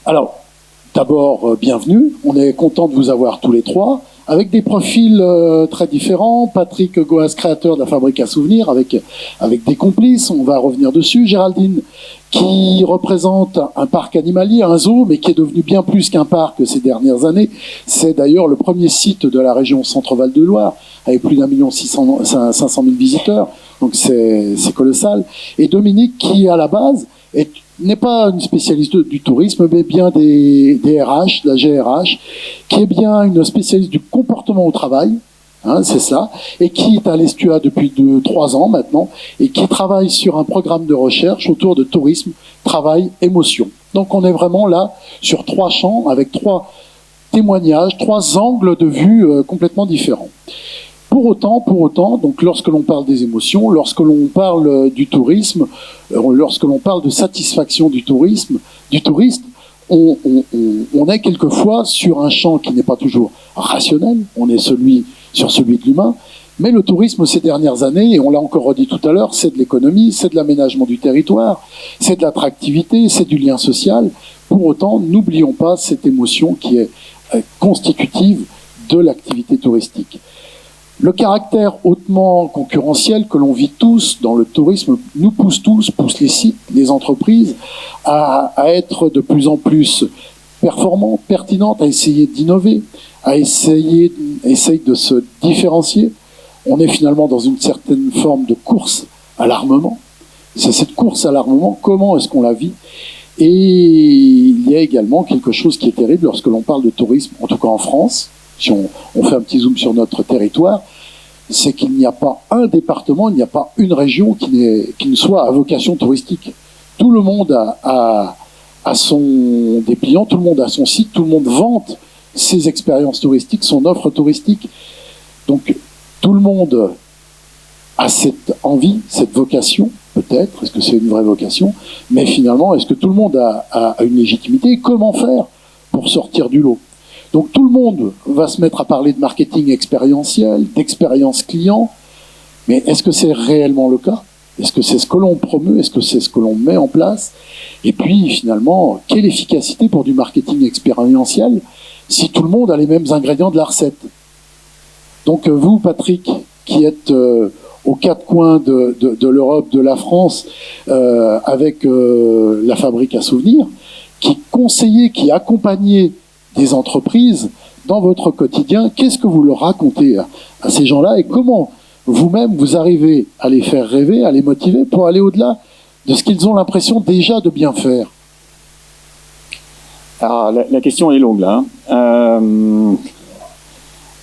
Alors, d'abord, bienvenue. On est content de vous avoir tous les trois, avec des profils très différents. Patrick Goas, créateur de la Fabrique à Souvenirs, avec des complices, on va revenir dessus. Géraldine, qui représente un parc animalier, un zoo, mais qui est devenu bien plus qu'un parc ces dernières années. C'est d'ailleurs le premier site de la région Centre-Val de Loire, avec plus d'1,5 million visiteurs. Donc c'est colossal. Et Dominique, qui à la base n'est pas une spécialiste du tourisme, mais bien des RH, de la GRH, qui est bien une spécialiste du comportement au travail, hein, c'est ça, et qui est à l'Estua depuis 3 ans maintenant, et qui travaille sur un programme de recherche autour de tourisme, travail, émotion. Donc on est vraiment là sur 3 champs, avec 3 témoignages, 3 angles de vue complètement différents. Pour autant, donc lorsque l'on parle des émotions, lorsque l'on parle du tourisme, lorsque l'on parle de satisfaction du touriste, on est quelquefois sur un champ qui n'est pas toujours rationnel, on est sur celui de l'humain, mais le tourisme ces dernières années, et on l'a encore redit tout à l'heure, c'est de l'économie, c'est de l'aménagement du territoire, c'est de l'attractivité, c'est du lien social. Pour autant, n'oublions pas cette émotion qui est constitutive de l'activité touristique. Le caractère hautement concurrentiel que l'on vit tous dans le tourisme nous pousse les sites, les entreprises, à être de plus en plus performantes, pertinentes, à essayer d'innover, à essayer de se différencier. On est finalement dans une certaine forme de course à l'armement. C'est cette course à l'armement, comment est-ce qu'on la vit ? Et il y a également quelque chose qui est terrible lorsque l'on parle de tourisme, en tout cas en France, si on fait un petit zoom sur notre territoire, c'est qu'il n'y a pas un département, il n'y a pas une région qui ne soit à vocation touristique. Tout le monde a son dépliant, tout le monde a son site, tout le monde vante ses expériences touristiques, son offre touristique. Donc tout le monde a cette envie, cette vocation, peut-être, est-ce que c'est une vraie vocation, mais finalement, est-ce que tout le monde a une légitimité ? Et comment faire pour sortir du lot ? Donc tout le monde va se mettre à parler de marketing expérientiel, d'expérience client, mais est-ce que c'est réellement le cas ? Est-ce que c'est ce que l'on promeut ? Est-ce que c'est ce que l'on met en place ? Et puis finalement, quelle efficacité pour du marketing expérientiel si tout le monde a les mêmes ingrédients de la recette ? Donc vous, Patrick, qui êtes aux 4 coins de l'Europe, de la France, avec la Fabrique à Souvenirs, qui conseillez, qui accompagnez des entreprises dans votre quotidien, qu'est-ce que vous leur racontez à ces gens-là et comment vous-même vous arrivez à les faire rêver, à les motiver pour aller au-delà de ce qu'ils ont l'impression déjà de bien faire ? Alors la question est longue là.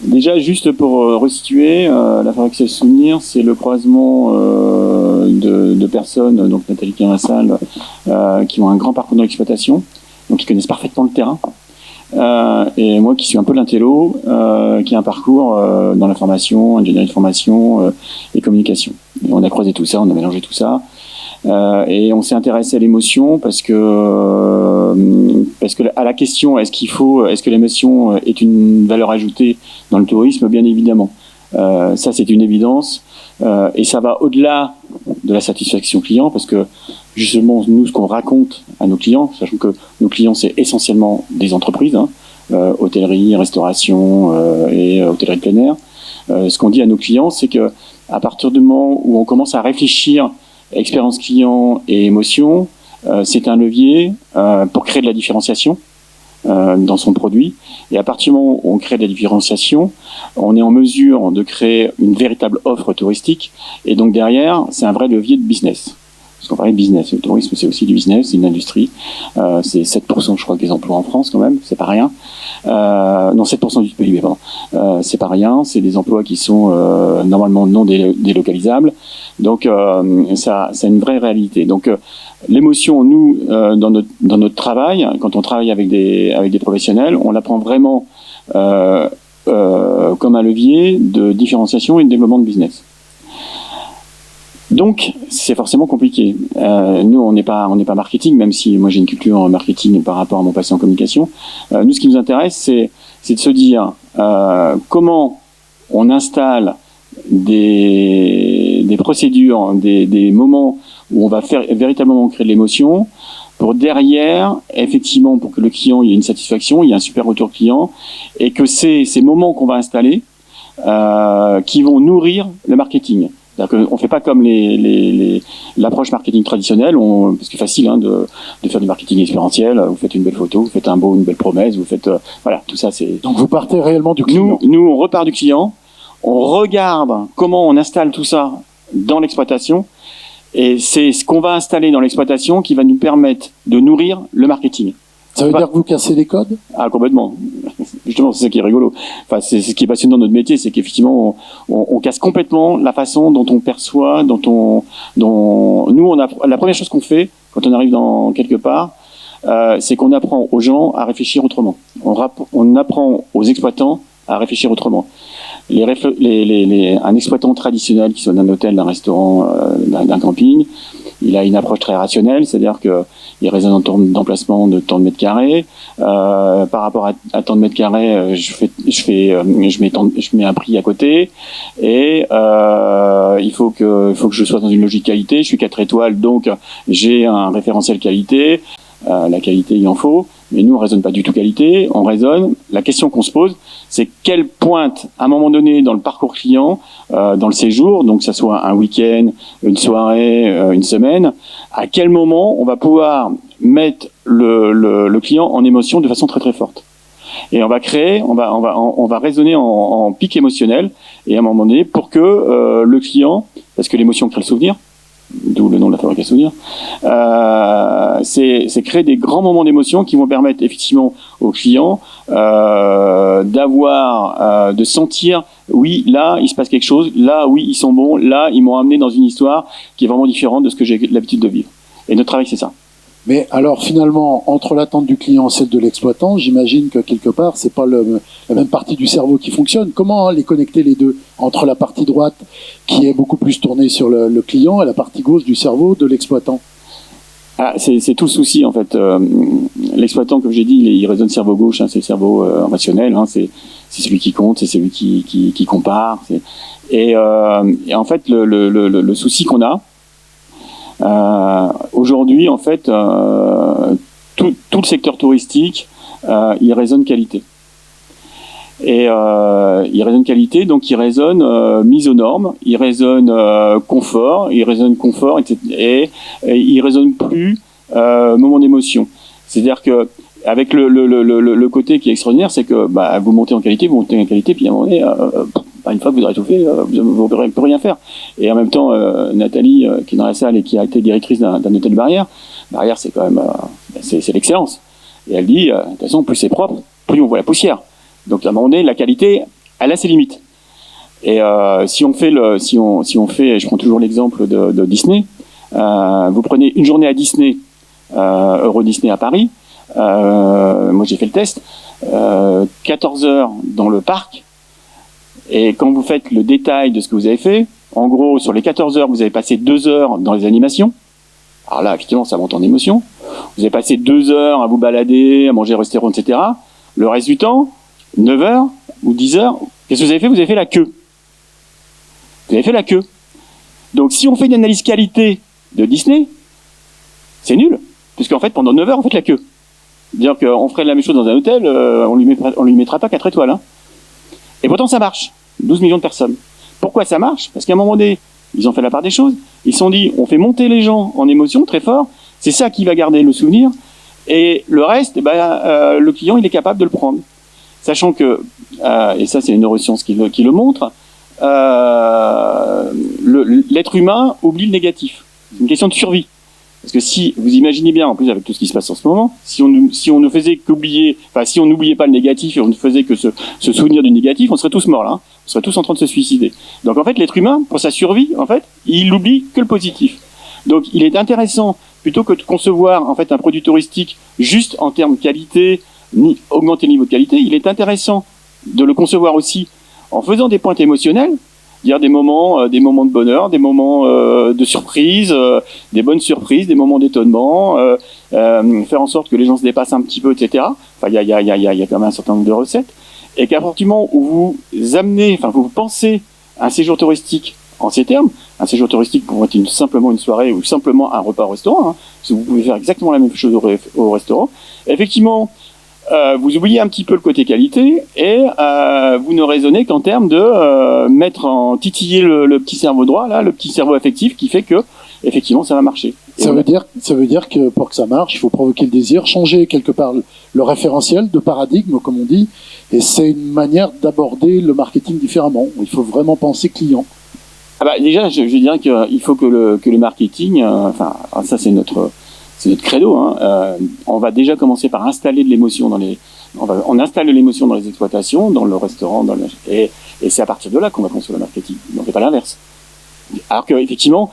Déjà juste pour resituer, la Fabrique à Souvenirs, c'est le croisement de personnes, donc Nathalie Quinvassal, qui ont un grand parcours dans l'exploitation, donc qui connaissent parfaitement le terrain. Et moi qui suis un peu l'intello, qui a un parcours dans la formation, ingénierie de formation et communication. Et on a croisé tout ça, on a mélangé tout ça, et on s'est intéressé à l'émotion parce que à la question est-ce que l'émotion est une valeur ajoutée dans le tourisme, bien évidemment. Ça c'est une évidence, et ça va au-delà de la satisfaction client, parce que justement nous ce qu'on raconte à nos clients, sachant que nos clients c'est essentiellement des entreprises, hôtellerie, restauration et hôtellerie de plein air, ce qu'on dit à nos clients c'est que à partir du moment où on commence à réfléchir expérience client et émotion, c'est un levier pour créer de la différenciation dans son produit. Et à partir du moment où on crée de la différenciation, on est en mesure de créer une véritable offre touristique. Et donc derrière, c'est un vrai levier de business. Parce qu'on parlait de business. Le tourisme, c'est aussi du business, c'est une industrie. C'est 7%, je crois, des emplois en France, quand même. C'est pas rien. Non, 7% du PIB, pardon. C'est pas rien. C'est des emplois qui sont normalement non délocalisables. Donc, ça, c'est une vraie réalité. Donc, l'émotion, nous, dans notre travail, quand on travaille avec des professionnels, on la prend vraiment comme un levier de différenciation et de développement de business. Donc, c'est forcément compliqué. Nous, on n'est pas marketing, même si moi j'ai une culture en marketing par rapport à mon passé en communication. Nous, ce qui nous intéresse, c'est de se dire comment on installe des procédures, des moments où on va faire véritablement créer de l'émotion pour derrière, effectivement, pour que le client il y ait une satisfaction, il y ait un super retour client, et que ces moments qu'on va installer qui vont nourrir le marketing. On fait pas comme l'approche marketing traditionnelle, parce que c'est facile de faire du marketing expérientiel. Vous faites une belle photo, vous faites une belle promesse, vous faites voilà, tout ça c'est. Donc vous partez réellement du client. Nous on repart du client, on regarde comment on installe tout ça dans l'exploitation, et c'est ce qu'on va installer dans l'exploitation qui va nous permettre de nourrir le marketing. Ça veut dire que vous cassez les codes? Ah, complètement. Justement, c'est ça qui est rigolo. Enfin, c'est ce qui est passionnant dans notre métier, c'est qu'effectivement, on casse complètement la façon dont on perçoit, nous, la première chose qu'on fait quand on arrive dans quelque part, c'est qu'on apprend aux gens à réfléchir autrement. On apprend aux exploitants à réfléchir autrement. Un exploitant traditionnel, qui soit d'un hôtel, d'un restaurant, d'un camping, il a une approche très rationnelle, c'est-à-dire que il raisonne en termes d'emplacement de tant de mètres carrés. Par rapport à tant de mètres carrés, je mets un prix à côté, et il faut que je sois dans une logique qualité. Je suis 4 étoiles, donc j'ai un référentiel qualité. La qualité, il en faut, mais nous on raisonne pas du tout qualité, on raisonne. La question qu'on se pose, c'est quelle pointe, à un moment donné, dans le parcours client, dans le séjour, donc que ça soit un week-end, une soirée, une semaine, à quel moment on va pouvoir mettre le client en émotion de façon très très forte. Et on va raisonner en pic émotionnel, et à un moment donné, pour que le client, parce que l'émotion crée le souvenir, d'où le nom de la fabrique à souvenirs, c'est créer des grands moments d'émotion qui vont permettre effectivement aux clients de sentir, oui, là il se passe quelque chose, là oui ils sont bons, là ils m'ont amené dans une histoire qui est vraiment différente de ce que j'ai l'habitude de vivre. Et notre travail c'est ça. Mais alors finalement, entre l'attente du client et celle de l'exploitant, j'imagine que quelque part, c'est pas la même partie du cerveau qui fonctionne. Comment les connecter les deux, entre la partie droite qui est beaucoup plus tournée sur le client et la partie gauche du cerveau de l'exploitant? C'est tout le souci en fait. L'exploitant, comme j'ai dit, il raisonne cerveau gauche, c'est le cerveau rationnel, c'est celui qui compte, c'est celui qui compare. Et en fait, le souci qu'on a, aujourd'hui, en fait, tout le secteur touristique, il raisonne qualité. Et il raisonne qualité, donc il raisonne mise aux normes, il raisonne confort, etc. Et il raisonne plus moment d'émotion. C'est-à-dire que avec le côté qui est extraordinaire, c'est que vous montez en qualité, puis à un moment donné, une fois que vous aurez tout fait, vous ne pourrez plus rien faire. Et en même temps, Nathalie, qui est dans la salle et qui a été directrice d'un hôtel Barrière c'est quand même c'est l'excellence. Et elle dit, de toute façon, plus c'est propre, plus on voit la poussière. Donc à un moment donné, la qualité, elle a ses limites. Et si on fait, je prends toujours l'exemple de Disney. Vous prenez une journée à Disney, Euro Disney à Paris. Moi j'ai fait le test. 14 heures dans le parc. Et quand vous faites le détail de ce que vous avez fait, en gros, sur les 14 heures, vous avez passé 2 heures dans les animations. Alors là, effectivement, ça monte en émotion. Vous avez passé 2 heures à vous balader, à manger au restaurant, etc. Le reste du temps, 9 heures ou 10 heures, qu'est-ce que vous avez fait? Vous avez fait la queue. Vous avez fait la queue. Donc, si on fait une analyse qualité de Disney, c'est nul. Puisqu'en fait, pendant 9 heures, on fait la queue. C'est-à-dire qu'on ferait la même chose dans un hôtel, on lui mettra pas 4 étoiles. Et pourtant, ça marche. 12 millions de personnes. Pourquoi ça marche? Parce qu'à un moment donné, ils ont fait la part des choses. Ils se sont dit, on fait monter les gens en émotion très fort. C'est ça qui va garder le souvenir. Et le reste, le client, il est capable de le prendre. Sachant que, et ça c'est les neurosciences qui le montrent, l'être humain oublie le négatif. C'est une question de survie. Parce que si vous imaginez bien, en plus avec tout ce qui se passe en ce moment, si on ne faisait qu'oublier, si on n'oubliait pas le négatif et on ne faisait que se souvenir du négatif, on serait tous morts là. On serait tous en train de se suicider. Donc en fait, l'être humain, pour sa survie, en fait, il n'oublie que le positif. Donc il est intéressant, plutôt que de concevoir en fait un produit touristique juste en termes de qualité, ni augmenter le niveau de qualité, il est intéressant de le concevoir aussi en faisant des pointes émotionnelles, dire des moments de bonheur, des moments de surprise, des bonnes surprises, des moments d'étonnement, faire en sorte que les gens se dépassent un petit peu, etc. Il y a quand même un certain nombre de recettes. Et qu'à partir du moment où vous amenez, vous pensez un séjour touristique en ces termes. Un séjour touristique pourrait être simplement une soirée ou simplement un repas au restaurant. Hein, parce que vous pouvez faire exactement la même chose au restaurant. Effectivement, vous oubliez un petit peu le côté qualité et vous ne raisonnez qu'en termes de titiller le petit cerveau droit, là, le petit cerveau affectif qui fait que effectivement ça va marcher. Ça veut dire que pour que ça marche, il faut provoquer le désir, changer quelque part le référentiel de paradigme, comme on dit, et c'est une manière d'aborder le marketing différemment. Il faut vraiment penser client. Déjà, je dirais qu'il faut que le marketing, ça c'est notre credo. Hein. On va déjà commencer par installer de l'émotion on installe de l'émotion dans les exploitations, dans le restaurant, et c'est à partir de là qu'on va construire le marketing. On ne fait pas l'inverse. Alors que effectivement,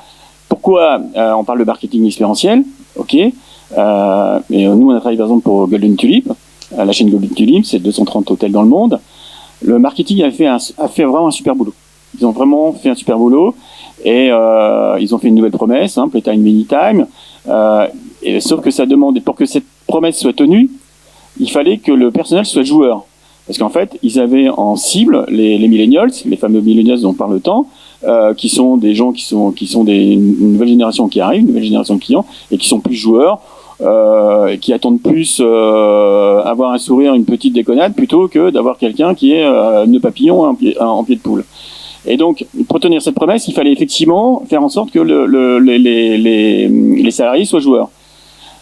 pourquoi on parle de marketing expérientiel? Ok, mais nous on a travaillé par exemple pour Golden Tulip, la chaîne Golden Tulip, c'est 230 hôtels dans le monde. Le marketing a fait vraiment un super boulot. Ils ont vraiment fait un super boulot et ils ont fait une nouvelle promesse, hein, Playtime Many Time. Sauf que ça demande, pour que cette promesse soit tenue, il fallait que le personnel soit joueur. Parce qu'en fait, ils avaient en cible les millennials, les fameux millennials dont on parle tant, qui sont des gens qui sont une nouvelle génération qui arrive, une nouvelle génération de clients, et qui sont plus joueurs, qui attendent plus avoir un sourire, une petite déconnade, plutôt que d'avoir quelqu'un qui est nœud papillon en pied de poule. Et donc, pour tenir cette promesse, il fallait effectivement faire en sorte que les salariés soient joueurs.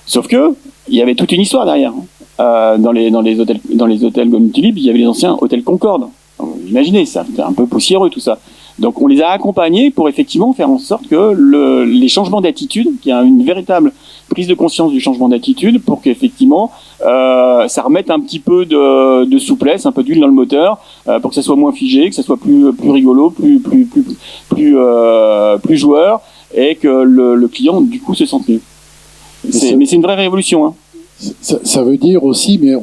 Sauf que il y avait toute une histoire derrière. Dans les hôtels Golden Tulip, il y avait les anciens hôtels Concorde. Donc, imaginez, ça, c'était un peu poussiéreux tout ça. Donc, on les a accompagnés pour effectivement faire en sorte que les changements d'attitude, qu'il y ait une véritable prise de conscience du changement d'attitude, pour qu'effectivement ça remette un petit peu de souplesse, un peu d'huile dans le moteur, pour que ça soit moins figé, que ça soit plus rigolo, plus joueur, et que le client du coup se sente mieux. Mais c'est une vraie révolution. Hein. Ça veut dire aussi, mais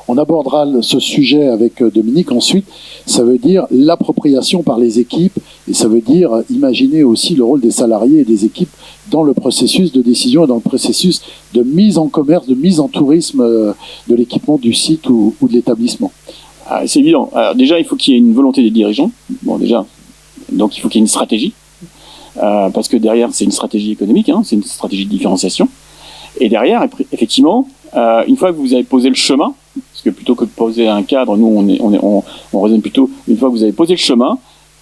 on abordera ce sujet avec Dominique ensuite, ça veut dire l'appropriation par les équipes, et ça veut dire imaginer aussi le rôle des salariés et des équipes dans le processus de décision et dans le processus de mise en commerce, de mise en tourisme de l'équipement du site ou de l'établissement. C'est évident. Alors déjà, il faut qu'il y ait une volonté des dirigeants. Bon, déjà, donc il faut qu'il y ait une stratégie, parce que derrière, c'est une stratégie économique, hein, c'est une stratégie de différenciation. Et derrière, effectivement, une fois que vous avez posé le chemin, parce que plutôt que de poser un cadre, nous on raisonne plutôt, une fois que vous avez posé le chemin,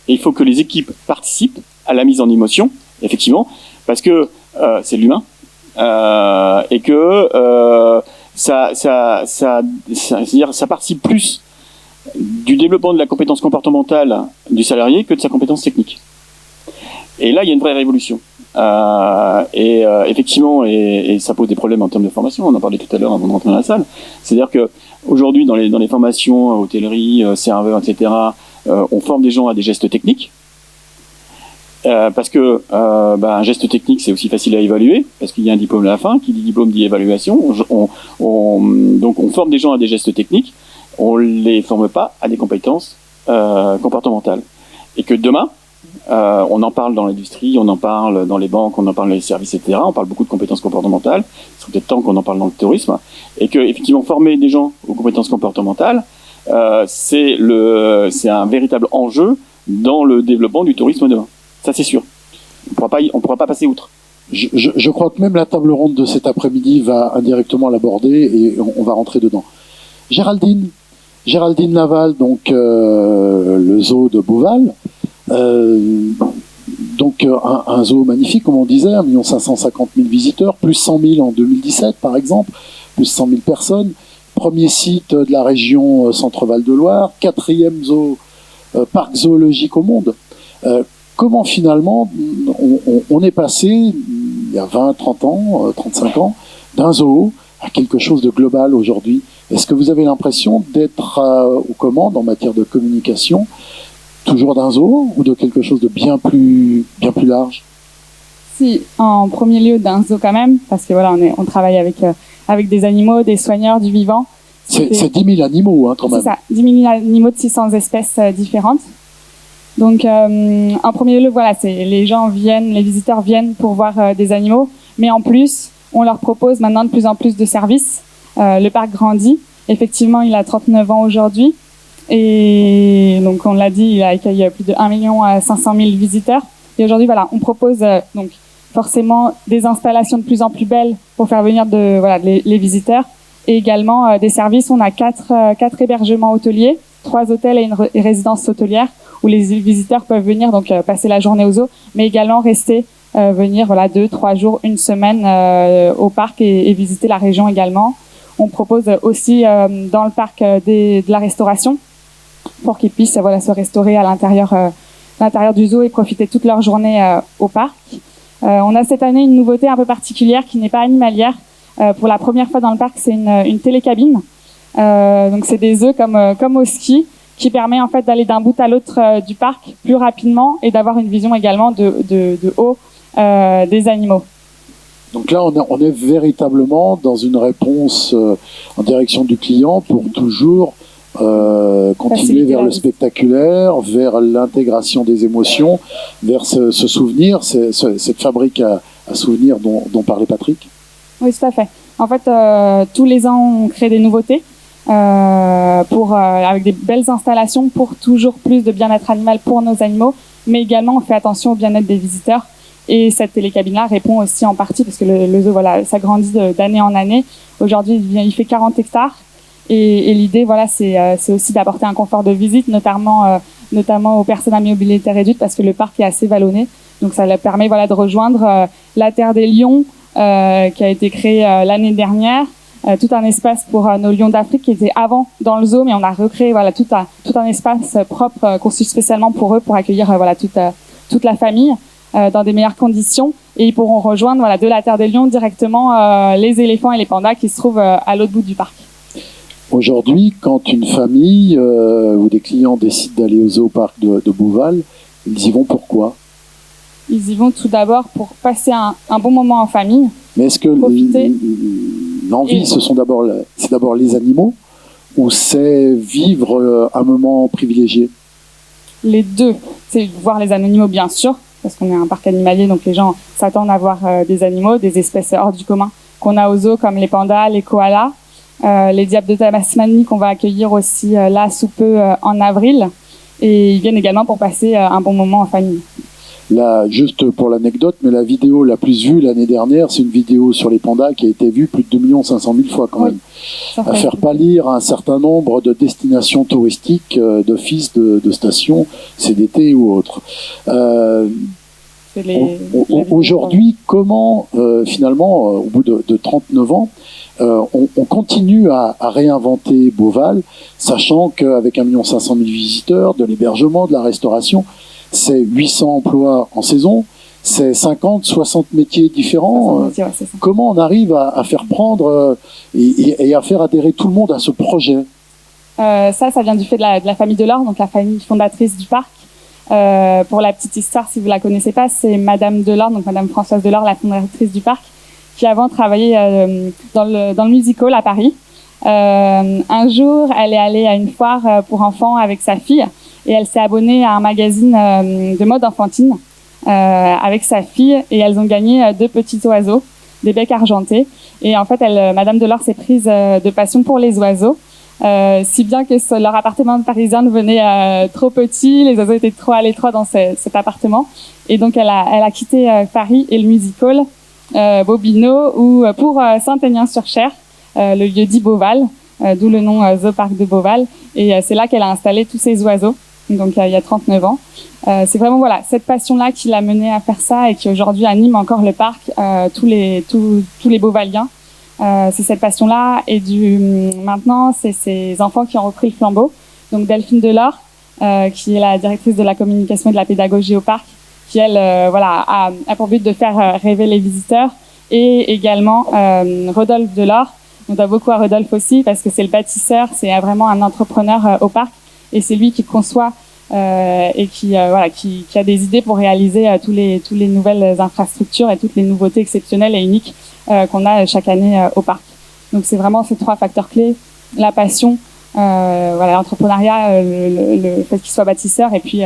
et il faut que les équipes participent à la mise en émotion, effectivement, parce que c'est de l'humain, et que c'est-à-dire ça participe plus du développement de la compétence comportementale du salarié que de sa compétence technique. Et là, il y a une vraie révolution. Effectivement, et ça pose des problèmes en termes de formation. On en parlait tout à l'heure avant de rentrer dans la salle. C'est-à-dire que aujourd'hui, dans les formations, hôtellerie, serveur, etc., on forme des gens à des gestes techniques. Parce que un geste technique, c'est aussi facile à évaluer, parce qu'il y a un diplôme à la fin. Qui dit diplôme dit évaluation. Donc on forme des gens à des gestes techniques. On les forme pas à des compétences comportementales. Et que demain, on en parle dans l'industrie, on en parle dans les banques, on en parle dans les services, etc. On parle beaucoup de compétences comportementales. Il serait peut-être temps qu'on en parle dans le tourisme. Et que, effectivement, former des gens aux compétences comportementales, c'est un véritable enjeu dans le développement du tourisme demain. Ça, c'est sûr. On pourra pas passer outre. Je crois que même la table ronde de cet après-midi va indirectement l'aborder et on va rentrer dedans. Géraldine Laval, donc le zoo de Beauval. Donc un zoo magnifique, comme on disait, 1 550 000 visiteurs, plus 100 000 en 2017 par exemple, plus 100 000 personnes. Premier site de la région Centre-Val de Loire, 4e parc zoologique au monde. Comment finalement on est passé, il y a 20, 30 ans, 35 ans, d'un zoo à quelque chose de global aujourd'hui? Est-ce que vous avez l'impression d'être aux commandes en matière de communication, toujours d'un zoo ou de quelque chose de bien plus large? Si, en premier lieu d'un zoo quand même, parce que voilà, on travaille avec des animaux, des soigneurs du vivant. C'est 10 000 animaux, hein, quand même. C'est ça, 10 000 animaux de 600 espèces différentes. Donc, en premier lieu, voilà, les visiteurs viennent pour voir des animaux, mais en plus, on leur propose maintenant de plus en plus de services. Le parc grandit. Effectivement, il a 39 ans aujourd'hui. Et donc, on l'a dit, il accueille plus de 1 500 000 visiteurs. Et aujourd'hui, voilà, on propose donc forcément des installations de plus en plus belles pour faire venir les visiteurs, et également des services. On a quatre hébergements hôteliers, 3 hôtels et une résidence hôtelière où les visiteurs peuvent venir donc passer la journée au zoo, mais également rester venir 2-3 jours, une semaine au parc et visiter la région également. On propose aussi dans le parc de la restauration pour qu'ils puissent se restaurer à l'intérieur du zoo et profiter toute leur journée au parc. On a cette année une nouveauté un peu particulière qui n'est pas animalière. Pour la première fois dans le parc, c'est une télécabine. Donc c'est des œufs comme au ski, qui permet en fait d'aller d'un bout à l'autre du parc plus rapidement et d'avoir une vision également de haut des animaux. Donc là, on est véritablement dans une réponse en direction du client pour toujours continuer vers le spectaculaire, vers l'intégration des émotions, vers ce souvenir, cette fabrique à souvenirs dont parlait Patrick. Oui, tout à fait. En fait, tous les ans, on crée des nouveautés avec des belles installations pour toujours plus de bien-être animal pour nos animaux, mais également on fait attention au bien-être des visiteurs. Et cette télécabine-là répond aussi en partie, parce que le zoo, s'agrandit d'année en année. Aujourd'hui, il fait 40 hectares. Et l'idée, c'est aussi d'apporter un confort de visite, notamment aux personnes à mobilité réduite, parce que le parc est assez vallonné. Donc ça leur permet de rejoindre la Terre des Lions, qui a été créée l'année dernière. Tout un espace pour nos lions d'Afrique qui était avant dans le zoo, mais on a recréé tout un espace propre conçu spécialement pour eux, pour accueillir toute la famille dans des meilleures conditions, et ils pourront rejoindre de la Terre des Lions directement les éléphants et les pandas qui se trouvent à l'autre bout du parc. Aujourd'hui, quand une famille ou des clients décident d'aller au zooparc de Beauval, ils y vont pourquoi ? Ils y vont tout d'abord pour passer un bon moment en famille. Mais est-ce que l'envie, c'est d'abord les animaux, ou c'est vivre un moment privilégié ? Les deux. C'est voir les animaux, bien sûr, parce qu'on est un parc animalier, donc les gens s'attendent à voir des animaux, des espèces hors du commun qu'on a au zoo, comme les pandas, les koalas, les diables de Tasmanie qu'on va accueillir aussi là sous peu en avril. Et ils viennent également pour passer un bon moment en famille. Là, juste pour l'anecdote, mais la vidéo la plus vue l'année dernière, c'est une vidéo sur les pandas qui a été vue plus de 2 500 000 fois quand même. À faire pâlir un certain nombre de destinations touristiques, d'offices, de stations, CDT ou autres. Aujourd'hui, comment finalement, au bout de 39 ans, on continue à réinventer Beauval, sachant qu'avec 1 500 000 visiteurs, de l'hébergement, de la restauration, c'est 800 emplois en saison, c'est 50, 60 métiers différents. 60 métiers, c'est ça. Comment on arrive à faire prendre et à faire adhérer tout le monde à ce projet ? Ça vient du fait de la famille Delors, donc la famille fondatrice du parc. Pour la petite histoire, si vous la connaissez pas, c'est Madame Delors, donc Madame Françoise Delors, la fondatrice du parc, qui avant travaillait dans le music hall à Paris. Un jour, elle est allée à une foire pour enfants avec sa fille, et elle s'est abonnée à un magazine de mode enfantine avec sa fille, et elles ont gagné 2 petits oiseaux, des becs argentés. Et en fait, Madame Delors s'est prise de passion pour les oiseaux, si bien que leur appartement parisien devenait trop petit, les oiseaux étaient trop à l'étroit dans cet appartement, et donc elle a quitté Paris et le music hall Bobino pour Saint-Aignan-sur-Cher, le lieu dit Beauval, d'où le nom Zooparc de Beauval, et c'est là qu'elle a installé tous ces oiseaux. Donc il y a 39 ans. C'est vraiment cette passion-là qui l'a menée à faire ça et qui aujourd'hui anime encore le parc, tous les Beauvaliens. C'est cette passion-là, et maintenant c'est ces enfants qui ont repris le flambeau. Donc Delphine Delors, qui est la directrice de la communication et de la pédagogie au parc, qui elle a pour but de faire rêver les visiteurs, et également Rodolphe Delors. On doit beaucoup à Rodolphe aussi parce que c'est le bâtisseur, c'est vraiment un entrepreneur au parc, et c'est lui qui conçoit et qui a des idées pour réaliser tous les nouvelles infrastructures et toutes les nouveautés exceptionnelles et uniques qu'on a chaque année au parc. Donc c'est vraiment ces 3 facteurs clés: la passion, l'entrepreneuriat, le fait qu'il soit bâtisseur, et puis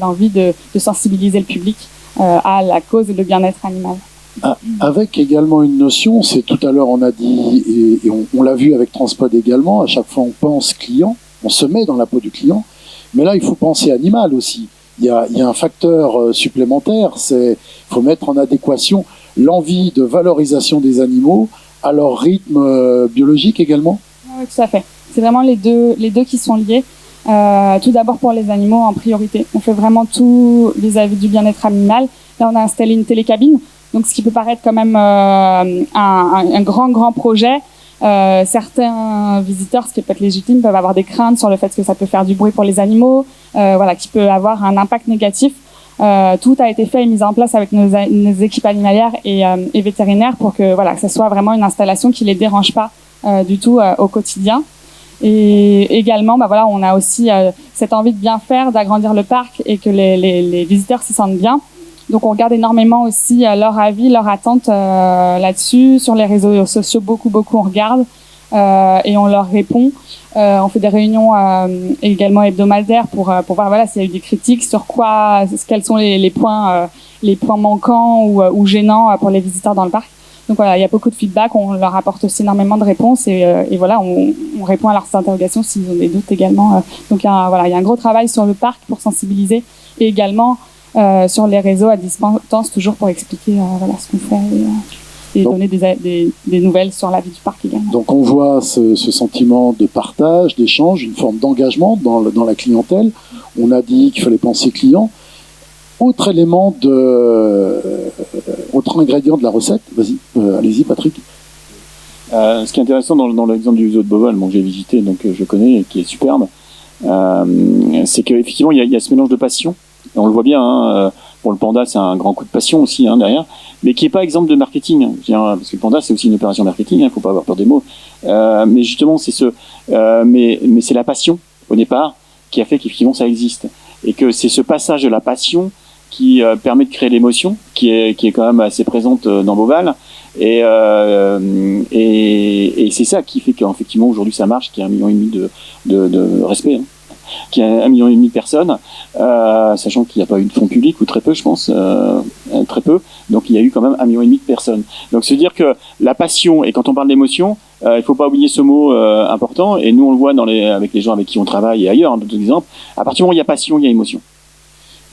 l'envie de sensibiliser le public à la cause et le bien-être animal. Avec également une notion, c'est tout à l'heure on a dit, et on l'a vu avec Transpod également, à chaque fois on pense client, on se met dans la peau du client, mais là il faut penser animal aussi. il y a un facteur supplémentaire, c'est faut mettre en adéquation l'envie de valorisation des animaux à leur rythme biologique également. Oui, tout à fait. C'est vraiment les deux qui sont liés. Tout d'abord pour les animaux en priorité. On fait vraiment tout vis-à-vis du bien-être animal. Là, on a installé une télécabine, donc ce qui peut paraître quand même un grand projet. Certains visiteurs, ce qui peut être légitime, peuvent avoir des craintes sur le fait que ça peut faire du bruit pour les animaux, voilà, qui peut avoir un impact négatif. Tout a été fait et mis en place avec nos équipes animalières et vétérinaires pour que voilà, que ce soit vraiment une installation qui les dérange pas du tout au quotidien. Et également, bah voilà, on a aussi cette envie de bien faire, d'agrandir le parc et que les visiteurs s'y sentent bien. Donc on regarde énormément aussi leur avis, leur attente là-dessus. Sur les réseaux sociaux, beaucoup on regarde et on leur répond. On fait des réunions également hebdomadaires pour voir voilà s'il y a eu des critiques sur quels sont les points manquants ou gênants pour les visiteurs dans le parc. Donc voilà, il y a beaucoup de feedback, on leur apporte aussi énormément de réponses et voilà, on répond à leurs interrogations s'ils ont des doutes également. Donc il y a un gros travail sur le parc pour sensibiliser et également sur les réseaux à distance toujours pour expliquer voilà ce qu'on fait et donner des nouvelles sur la vie du parc également. Donc on voit ce sentiment de partage, d'échange, une forme d'engagement dans la clientèle. On a dit qu'il fallait penser client. Autre ingrédient de la recette, vas-y, allez-y Patrick. Ce qui est intéressant dans l'exemple du zoo de Beauval, que j'ai visité, donc je connais, et qui est superbe, c'est qu'effectivement il y a ce mélange de passion. Et on le voit bien, pour le panda c'est un grand coup de passion aussi derrière, mais qui n'est pas exemple de marketing. Parce que le panda c'est aussi une opération marketing, faut pas avoir peur des mots. Mais justement c'est mais c'est la passion au départ qui a fait qu'effectivement ça existe. Et que c'est ce passage de la passion qui permet de créer l'émotion, qui est quand même assez présente dans Beauval, et c'est ça qui fait qu'effectivement aujourd'hui ça marche, qu'il y a 1,5 million de respect, qu'il y a 1,5 million de personnes, sachant qu'il n'y a pas eu de fonds publics ou très peu, je pense, très peu. Donc il y a eu quand même 1,5 million de personnes. Donc se dire que la passion, et quand on parle d'émotion, il faut pas oublier ce mot important. Et nous on le voit avec les gens avec qui on travaille et ailleurs, d'autres exemples. À partir du moment où il y a passion, il y a émotion.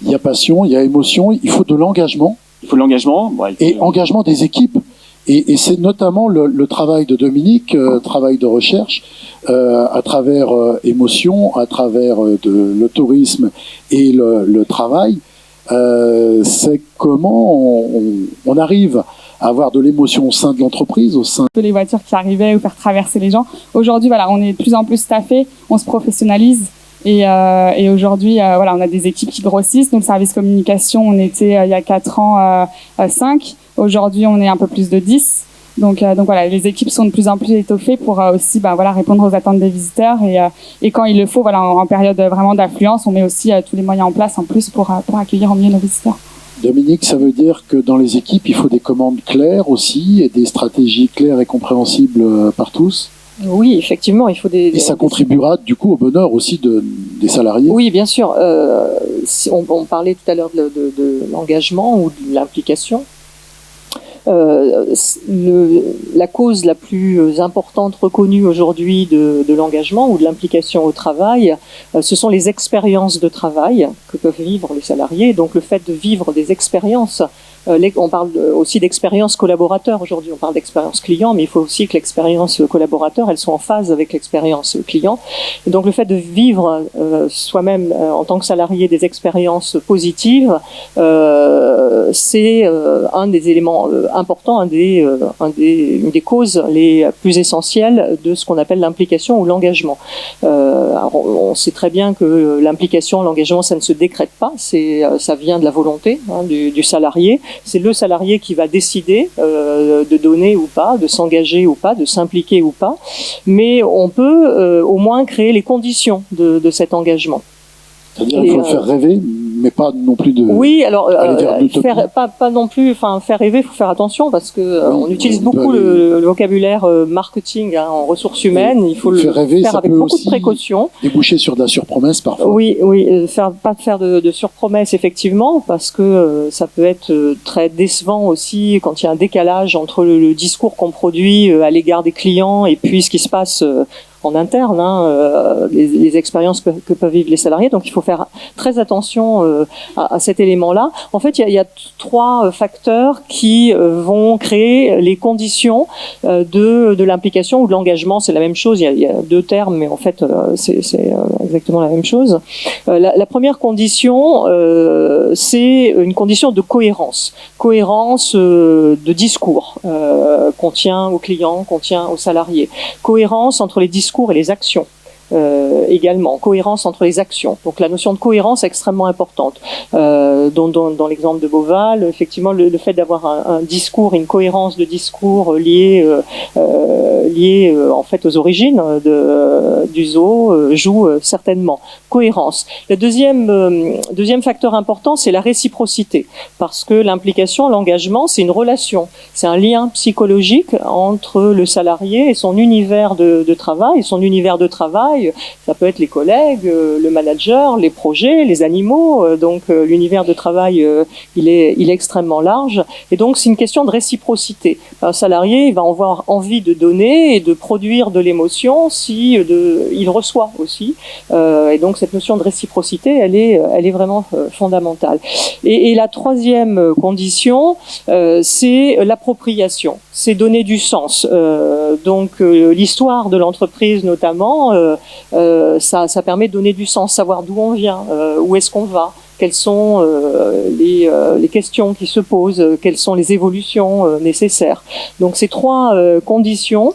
Il y a passion, il y a émotion, il faut de l'engagement. Il faut de l'engagement. Et engagement des équipes. Et c'est notamment le travail de Dominique, travail de recherche, à travers émotion, à travers le tourisme et le travail. C'est comment on arrive à avoir de l'émotion au sein de l'entreprise, au sein de les voitures qui arrivaient ou faire traverser les gens. Aujourd'hui, voilà, on est de plus en plus staffé, on se professionnalise. Et aujourd'hui, voilà, on a des équipes qui grossissent. Donc, service communication, on était il y a 4 ans 5. Aujourd'hui, on est un peu plus de 10. Donc voilà, les équipes sont de plus en plus étoffées pour aussi voilà, répondre aux attentes des visiteurs. Et quand il le faut, voilà, en période vraiment d'affluence, on met aussi tous les moyens en place en plus pour accueillir au mieux nos visiteurs. Dominique, ça veut dire que dans les équipes, il faut des commandes claires aussi et des stratégies claires et compréhensibles par tous? Oui, effectivement, il faut Et ça contribuera du coup au bonheur aussi des salariés? Oui, bien sûr. On parlait tout à l'heure de l'engagement ou de l'implication. La cause la plus importante reconnue aujourd'hui de l'engagement ou de l'implication au travail, ce sont les expériences de travail que peuvent vivre les salariés. Donc le fait de vivre des expériences, on parle aussi d'expérience collaborateur aujourd'hui, on parle d'expérience client, mais il faut aussi que l'expérience collaborateur, elle soit en phase avec l'expérience client. Et donc le fait de vivre soi-même en tant que salarié des expériences positives, c'est un des éléments importants, une des causes les plus essentielles de ce qu'on appelle l'implication ou l'engagement. Alors on sait très bien que l'implication, l'engagement, ça ne se décrète pas, ça vient de la volonté du salarié. C'est le salarié qui va décider de donner ou pas, de s'engager ou pas, de s'impliquer ou pas. Mais on peut au moins créer les conditions de cet engagement. C'est-à-dire qu'il faut le faire rêver, mais pas non plus de... Oui, alors pas non plus, enfin faire rêver, il faut faire attention parce que on utilise beaucoup le vocabulaire marketing en ressources humaines. Il faut le faire avec beaucoup de précaution. Déboucher sur de la surpromesse parfois. Oui, pas faire de surpromesse effectivement, parce que ça peut être très décevant aussi quand il y a un décalage entre le discours qu'on produit à l'égard des clients et puis ce qui se passe en interne, les expériences que peuvent vivre les salariés. Donc il faut faire très attention à cet élément-là. En fait, il y a 3 facteurs qui vont créer les conditions de l'implication ou de l'engagement. C'est la même chose. Il y a 2 termes, mais en fait, c'est exactement la même chose. La première condition, c'est une condition de cohérence. Cohérence de discours qu'on tient aux clients, qu'on tient aux salariés. Cohérence entre les discours et les actions. Également, cohérence entre les actions. Donc la notion de cohérence est extrêmement importante. Dans l'exemple de Beauval, effectivement, le fait d'avoir un discours, une cohérence de discours lié en fait aux origines du zoo joue certainement. Cohérence. Le deuxième facteur important, c'est la réciprocité, parce que l'implication, l'engagement, c'est une relation, c'est un lien psychologique entre le salarié et son univers de travail. Son univers de travail, ça peut être les collègues, le manager, les projets, les animaux. Donc l'univers de travail, il est extrêmement large. Et donc c'est une question de réciprocité. Un salarié, il va avoir envie de donner et de produire de l'émotion si il reçoit aussi. Et donc cette notion de réciprocité, elle est vraiment fondamentale. Et la troisième condition, c'est l'appropriation. C'est donner du sens. Donc l'histoire de l'entreprise notamment, ça permet de donner du sens, savoir d'où on vient, où est-ce qu'on va, quelles sont les questions qui se posent, quelles sont les évolutions nécessaires. Donc ces 3 conditions,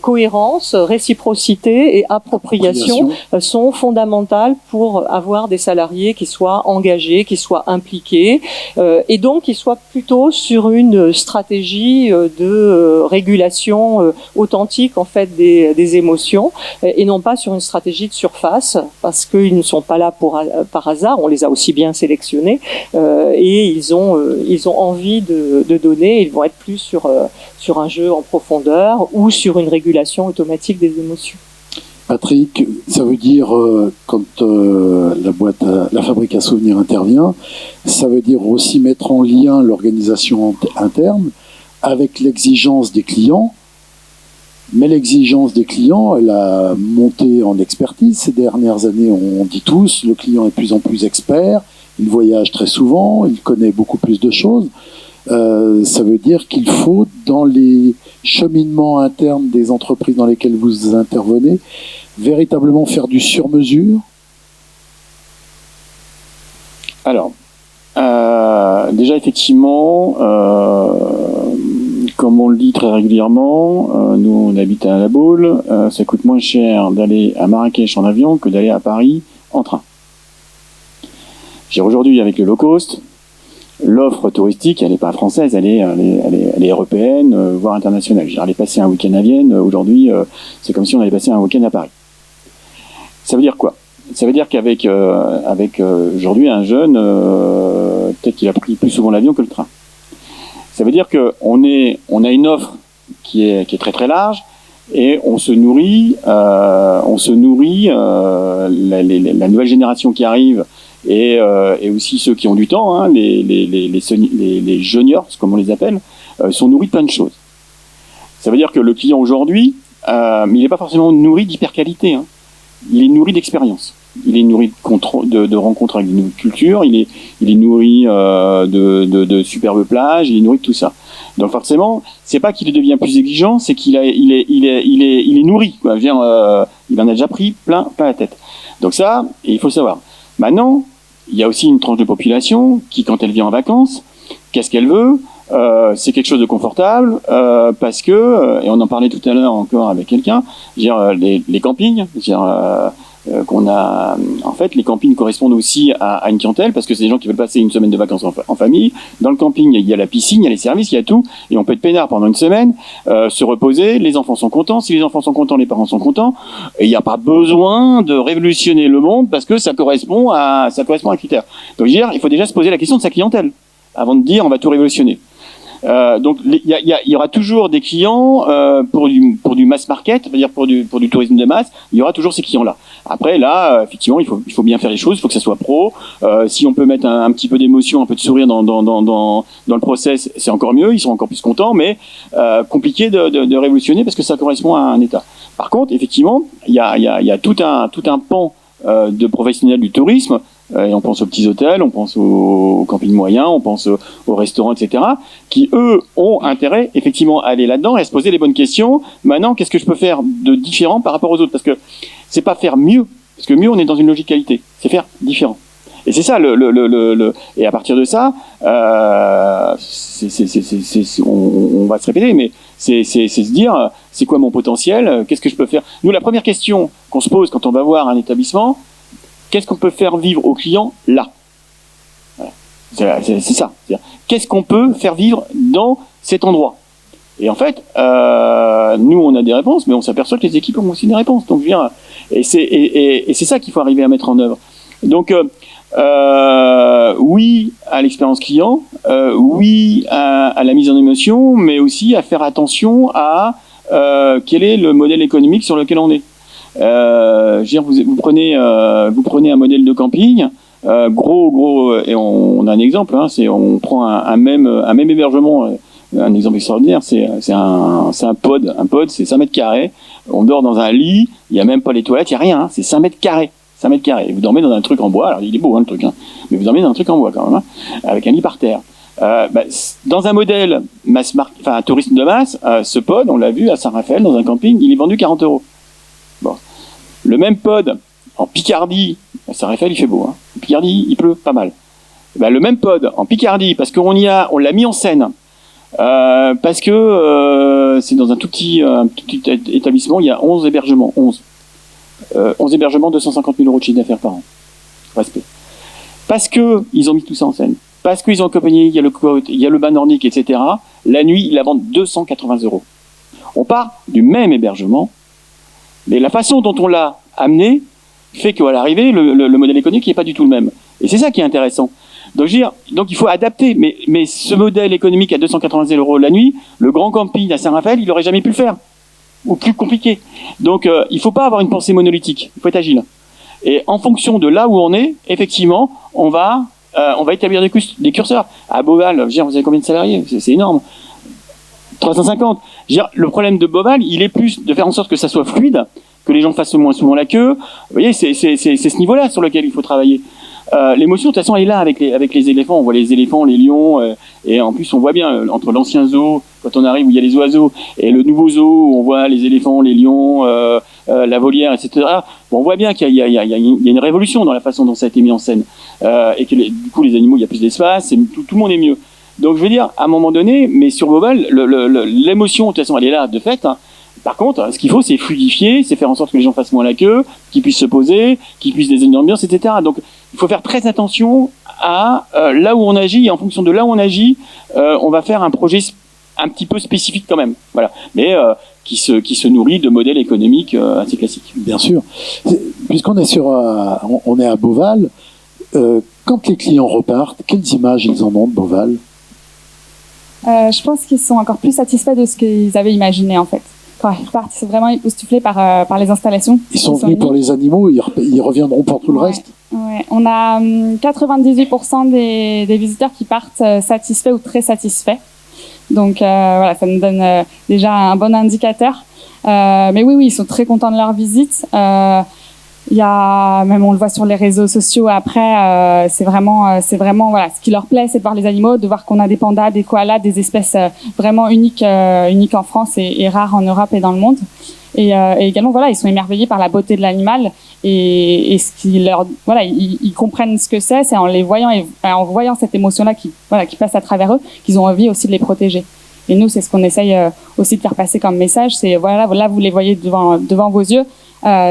cohérence, réciprocité et appropriation, sont fondamentales pour avoir des salariés qui soient engagés, qui soient impliqués, et donc qui soient plutôt sur une stratégie de régulation authentique en fait des émotions, et non pas sur une stratégie de surface, parce qu'ils ne sont pas là par hasard, on les a aussi bien sélectionnés, et ils ont envie de donner. Ils vont être plus sur un jeu en profondeur ou sur une régulation automatique des émotions. Patrick, ça veut dire quand la fabrique à souvenirs intervient, ça veut dire aussi mettre en lien l'organisation interne avec l'exigence des clients. Mais l'exigence des clients, elle a monté en expertise ces dernières années. On dit tous, le client est de plus en plus expert, il voyage très souvent, il connaît beaucoup plus de choses. Ça veut dire qu'il faut, dans les cheminements internes des entreprises dans lesquelles vous intervenez, véritablement faire du sur-mesure. Alors, déjà effectivement, comme on le dit très régulièrement, nous on habite à La Baule, ça coûte moins cher d'aller à Marrakech en avion que d'aller à Paris en train. Aujourd'hui, avec le low cost, l'offre touristique, elle n'est pas française, elle est européenne, voire internationale. Aller passer un week-end à Vienne, aujourd'hui, c'est comme si on allait passer un week-end à Paris. Ça veut dire quoi? Ça veut dire qu'avec aujourd'hui un jeune, peut-être qu'il a pris plus souvent l'avion que le train. Ça veut dire qu'on a une offre qui est très très large, et on se nourrit la nouvelle génération qui arrive, et aussi ceux qui ont du temps, hein, les juniors, comme on les appelle, sont nourris de plein de choses. Ça veut dire que le client aujourd'hui, il n'est pas forcément nourri d'hyper-qualité, hein. Il est nourri d'expérience. Il est nourri de rencontres avec de nouvelles cultures, il est nourri de superbes plages, il est nourri de tout ça. Donc forcément, c'est pas qu'il devient plus exigeant, c'est qu'il est nourri, quoi. Il en a déjà pris plein la tête. Donc ça, il faut savoir. Maintenant, il y a aussi une tranche de population qui, quand elle vient en vacances, qu'est-ce qu'elle veut? C'est quelque chose de confortable, parce que, et on en parlait tout à l'heure encore avec quelqu'un, les campings, qu'on a, en fait, les campings correspondent aussi à une clientèle, parce que c'est des gens qui veulent passer une semaine de vacances en famille. Dans le camping, il y a la piscine, il y a les services, il y a tout, et on peut être peinard pendant une semaine, se reposer, les enfants sont contents, si les enfants sont contents, les parents sont contents, et il n'y a pas besoin de révolutionner le monde, parce que ça correspond à un critère. Donc, il faut déjà se poser la question de sa clientèle, avant de dire on va tout révolutionner. Donc il y aura toujours des clients pour du mass market, c'est-à-dire pour du tourisme de masse. Il y aura toujours ces clients-là. Après là, effectivement, il faut bien faire les choses. Il faut que ça soit pro. Si on peut mettre un petit peu d'émotion, un peu de sourire dans le process, c'est encore mieux. Ils sont encore plus contents, mais compliqué de révolutionner parce que ça correspond à un état. Par contre, effectivement, il y a tout un pan de professionnels du tourisme. Et on pense aux petits hôtels, on pense aux campings moyens, on pense aux restaurants, etc., qui, eux, ont intérêt, effectivement, à aller là-dedans et à se poser les bonnes questions. Maintenant, qu'est-ce que je peux faire de différent par rapport aux autres? Parce que c'est pas faire mieux, parce que mieux, on est dans une logique qualité. C'est faire différent. Et c'est ça, et à partir de ça, on va se répéter, mais c'est se dire, c'est quoi mon potentiel? Qu'est-ce que je peux faire? Nous, la première question qu'on se pose quand on va voir un établissement, qu'est-ce qu'on peut faire vivre aux clients là? Voilà. C'est ça. Qu'est-ce qu'on peut faire vivre dans cet endroit? Et en fait, nous, on a des réponses, mais on s'aperçoit que les équipes ont aussi des réponses. Donc, et c'est ça qu'il faut arriver à mettre en œuvre. Donc, oui à l'expérience client, oui à la mise en émotion, mais aussi à faire attention à quel est le modèle économique sur lequel on est. Vous prenez un modèle de camping, gros, et on a un exemple, hein, on prend un même hébergement, un exemple extraordinaire, c'est un pod, c'est 5 mètres carrés, on dort dans un lit, il n'y a même pas les toilettes, il n'y a rien, hein, c'est 5 mètres carrés. 5 mètres carrés. Vous dormez dans un truc en bois, alors il est beau, hein, le truc, hein, mais vous dormez dans un truc en bois quand même, hein, avec un lit par terre. Dans un modèle un tourisme de masse, ce pod, on l'a vu à Saint-Raphaël, dans un camping, il est vendu 40 €. Bon. Le même pod en Picardie, à Saint-Raphaël, il fait beau, hein. En Picardie, il pleut pas mal. Le même pod en Picardie, parce qu'on l'a mis en scène, parce que c'est dans un tout petit établissement, il y a 11 hébergements, 11 hébergements, 250 000 € de chiffre d'affaires par an. Respect. Parce que ils ont mis tout ça en scène. Parce qu'ils ont accompagné, il y a le quote, il y a le bain nordique, etc. La nuit, ils la vendent 280 €. On part du même hébergement, mais la façon dont on l'a amené fait qu'à l'arrivée, le modèle économique n'est pas du tout le même. Et c'est ça qui est intéressant. Donc, donc il faut adapter. Mais ce modèle économique à 280 € la nuit, le grand camping à Saint-Raphaël, il n'aurait jamais pu le faire. Ou plus compliqué. Donc il ne faut pas avoir une pensée monolithique. Il faut être agile. Et en fonction de là où on est, effectivement, on va établir des curseurs. À Beauval, vous avez combien de salariés? C'est énorme. 350. Le problème de Beauval, il est plus de faire en sorte que ça soit fluide, que les gens fassent moins souvent la queue. Vous voyez, c'est ce niveau-là sur lequel il faut travailler. L'émotion, de toute façon, elle est là avec les éléphants. On voit les éléphants, les lions, et en plus, on voit bien entre l'ancien zoo, quand on arrive où il y a les oiseaux, et le nouveau zoo où on voit les éléphants, les lions, la volière, etc. Bon, on voit bien qu'il y a une révolution dans la façon dont ça a été mis en scène, et que du coup, les animaux, il y a plus d'espace, et tout le monde est mieux. Donc, je veux dire, à un moment donné, mais sur Beauval, l'émotion, de toute façon, elle est là de fait. Hein. Par contre, ce qu'il faut, c'est fluidifier, c'est faire en sorte que les gens fassent moins la queue, qu'ils puissent se poser, qu'ils puissent désigner une ambiance, etc. Donc, il faut faire très attention à là où on agit, et en fonction de là où on agit, on va faire un projet un petit peu spécifique quand même. Voilà. Mais qui se nourrit de modèles économiques assez classiques. Bien sûr. Puisqu'on est on est à Beauval, quand les clients repartent, quelles images ils en ont de Beauval? Je pense qu'ils sont encore plus satisfaits de ce qu'ils avaient imaginé, en fait. Quand ils repartent, ils sont vraiment époustouflés par les installations. Ils sont venus pour les animaux, ils reviendront pour tout le reste? Ouais. On a 98% des visiteurs qui partent satisfaits ou très satisfaits. Donc voilà, ça nous donne déjà un bon indicateur. Mais oui, ils sont très contents de leur visite. Il y a, même on le voit sur les réseaux sociaux après, c'est vraiment voilà, ce qui leur plaît, c'est de voir les animaux, de voir qu'on a des pandas, des koalas, des espèces vraiment uniques en France et rares en Europe et dans le monde. Et également voilà, ils sont émerveillés par la beauté de l'animal et ce qui leur voilà, ils comprennent ce que c'est en les voyant et en voyant cette émotion-là qui passe à travers eux, qu'ils ont envie aussi de les protéger. Et nous, c'est ce qu'on essaye aussi de faire passer comme message, c'est voilà, là vous les voyez devant vos yeux.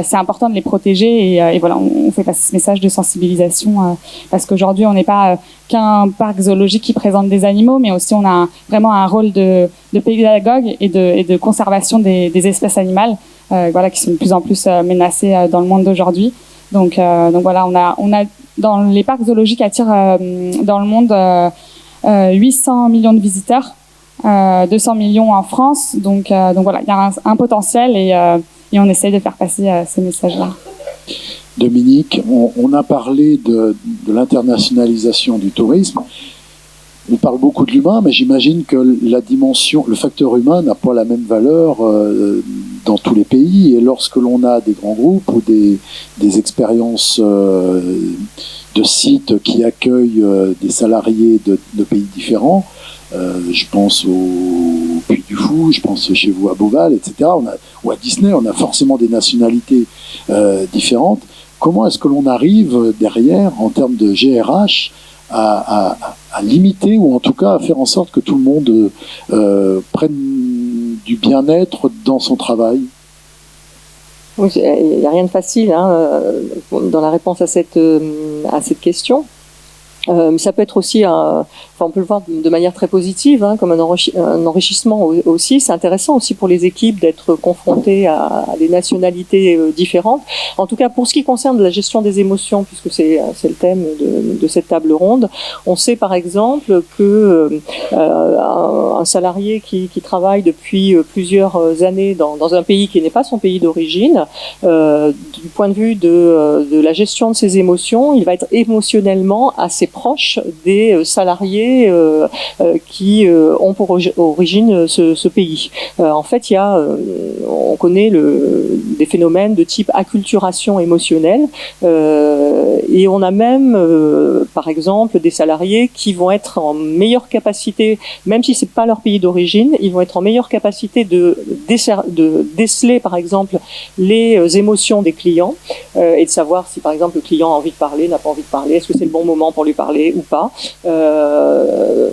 C'est important de les protéger et voilà, on fait passer ce message de sensibilisation parce qu'aujourd'hui on n'est pas qu'un parc zoologique qui présente des animaux, mais aussi on a vraiment un rôle de pédagogue et de conservation des espèces animales, voilà, qui sont de plus en plus menacées dans le monde d'aujourd'hui. Donc voilà, on a dans les parcs zoologiques attirent dans le monde 800 millions de visiteurs. 200 millions en France. Donc voilà, il y a un potentiel et on essaie de faire passer ce message-là. Dominique, on a parlé de l'internationalisation du tourisme. On parle beaucoup de l'humain, mais j'imagine que la dimension, le facteur humain n'a pas la même valeur dans tous les pays. Et lorsque l'on a des grands groupes ou des expériences de sites qui accueillent des salariés de pays différents, je pense au Puy du Fou, je pense chez vous à Beauval, etc. Ou à Disney, on a forcément des nationalités différentes. Comment est-ce que l'on arrive derrière, en termes de GRH, à limiter ou en tout cas à faire en sorte que tout le monde prenne du bien-être dans son travail? Oui, il n'y a rien de facile dans la réponse à cette question. Ça peut être aussi, on peut le voir de manière très positive, comme un enrichissement aussi. C'est intéressant aussi pour les équipes d'être confrontées à des nationalités différentes. En tout cas, pour ce qui concerne la gestion des émotions, puisque c'est le thème de cette table ronde, on sait par exemple que un salarié qui travaille depuis plusieurs années dans un pays qui n'est pas son pays d'origine, du point de vue de la gestion de ses émotions, il va être émotionnellement assez proche des salariés qui ont pour origine ce pays. En fait, on connaît des phénomènes de type acculturation émotionnelle et on a même, par exemple, des salariés qui vont être en meilleure capacité, même si c'est pas leur pays d'origine, ils vont être en meilleure capacité de déceler, par exemple, les émotions des clients et de savoir si, par exemple, le client a envie de parler, n'a pas envie de parler, est-ce que c'est le bon moment pour lui parler ou pas.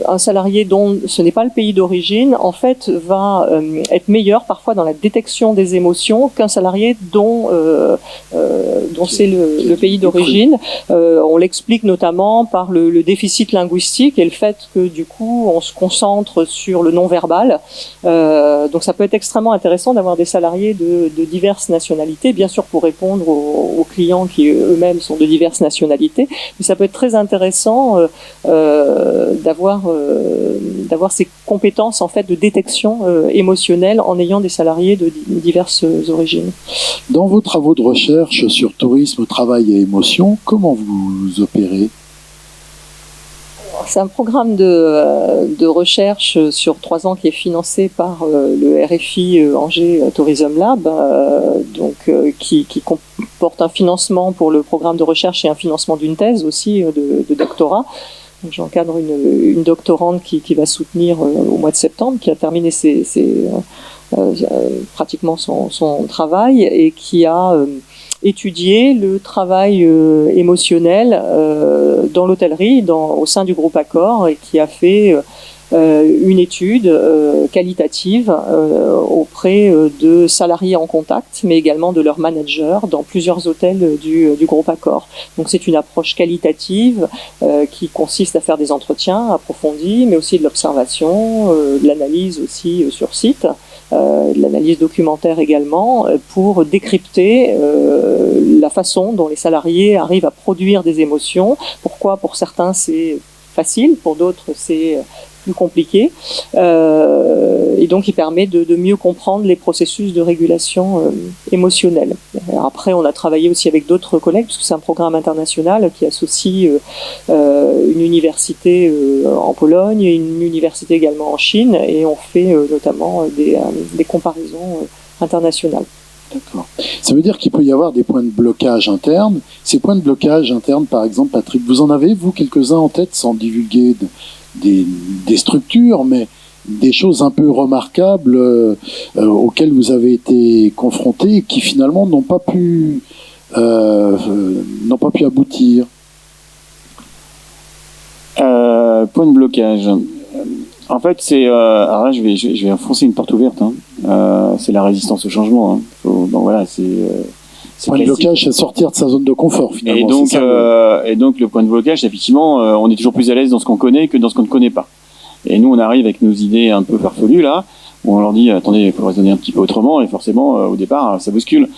Un salarié dont ce n'est pas le pays d'origine, en fait, va être meilleur parfois dans la détection des émotions qu'un salarié dont c'est le pays d'origine. On l'explique notamment par le déficit linguistique et le fait que du coup on se concentre sur le non-verbal. Donc ça peut être extrêmement intéressant d'avoir des salariés de diverses nationalités, bien sûr pour répondre aux clients qui eux-mêmes sont de diverses nationalités, mais ça peut être très intéressant d'avoir ces compétences en fait de détection émotionnelle en ayant des salariés de diverses origines. Dans vos travaux de recherche sur tourisme, travail et émotion, comment vous opérez? C'est un programme de recherche sur 3 ans qui est financé par le RFI Angers Tourism Lab, qui comporte un financement pour le programme de recherche et un financement d'une thèse aussi de doctorat. J'encadre une doctorante qui va soutenir au mois de septembre, qui a terminé pratiquement son travail et qui a étudié le travail émotionnel dans l'hôtellerie, au sein du groupe Accor, et qui a fait une étude qualitative auprès de salariés en contact, mais également de leurs managers dans plusieurs hôtels du groupe Accor. Donc c'est une approche qualitative qui consiste à faire des entretiens approfondis, mais aussi de l'observation, de l'analyse aussi sur site, de l'analyse documentaire également, pour décrypter la façon dont les salariés arrivent à produire des émotions. Pourquoi pour certains c'est facile, pour d'autres c'est plus compliqué, et donc il permet de mieux comprendre les processus de régulation émotionnelle. Après, on a travaillé aussi avec d'autres collègues, puisque c'est un programme international qui associe une université en Pologne et une université également en Chine, et on fait notamment des comparaisons internationales. D'accord. Ça veut dire qu'il peut y avoir des points de blocage internes. Ces points de blocage internes, par exemple, Patrick, vous en avez, vous, quelques-uns en tête, sans divulguer des structures, mais des choses un peu remarquables auxquelles vous avez été confrontés et qui finalement n'ont pas pu aboutir. Point de blocage. En fait, c'est alors là, je vais enfoncer une porte ouverte. C'est la résistance au changement. Donc voilà, c'est point de blocage, c'est sortir de sa zone de confort finalement. Et donc le point de blocage, effectivement, on est toujours plus à l'aise dans ce qu'on connaît que dans ce qu'on ne connaît pas. Et nous, on arrive avec nos idées un peu farfelues là, où on leur dit attendez, il faut raisonner un petit peu autrement, et forcément au départ ça bouscule.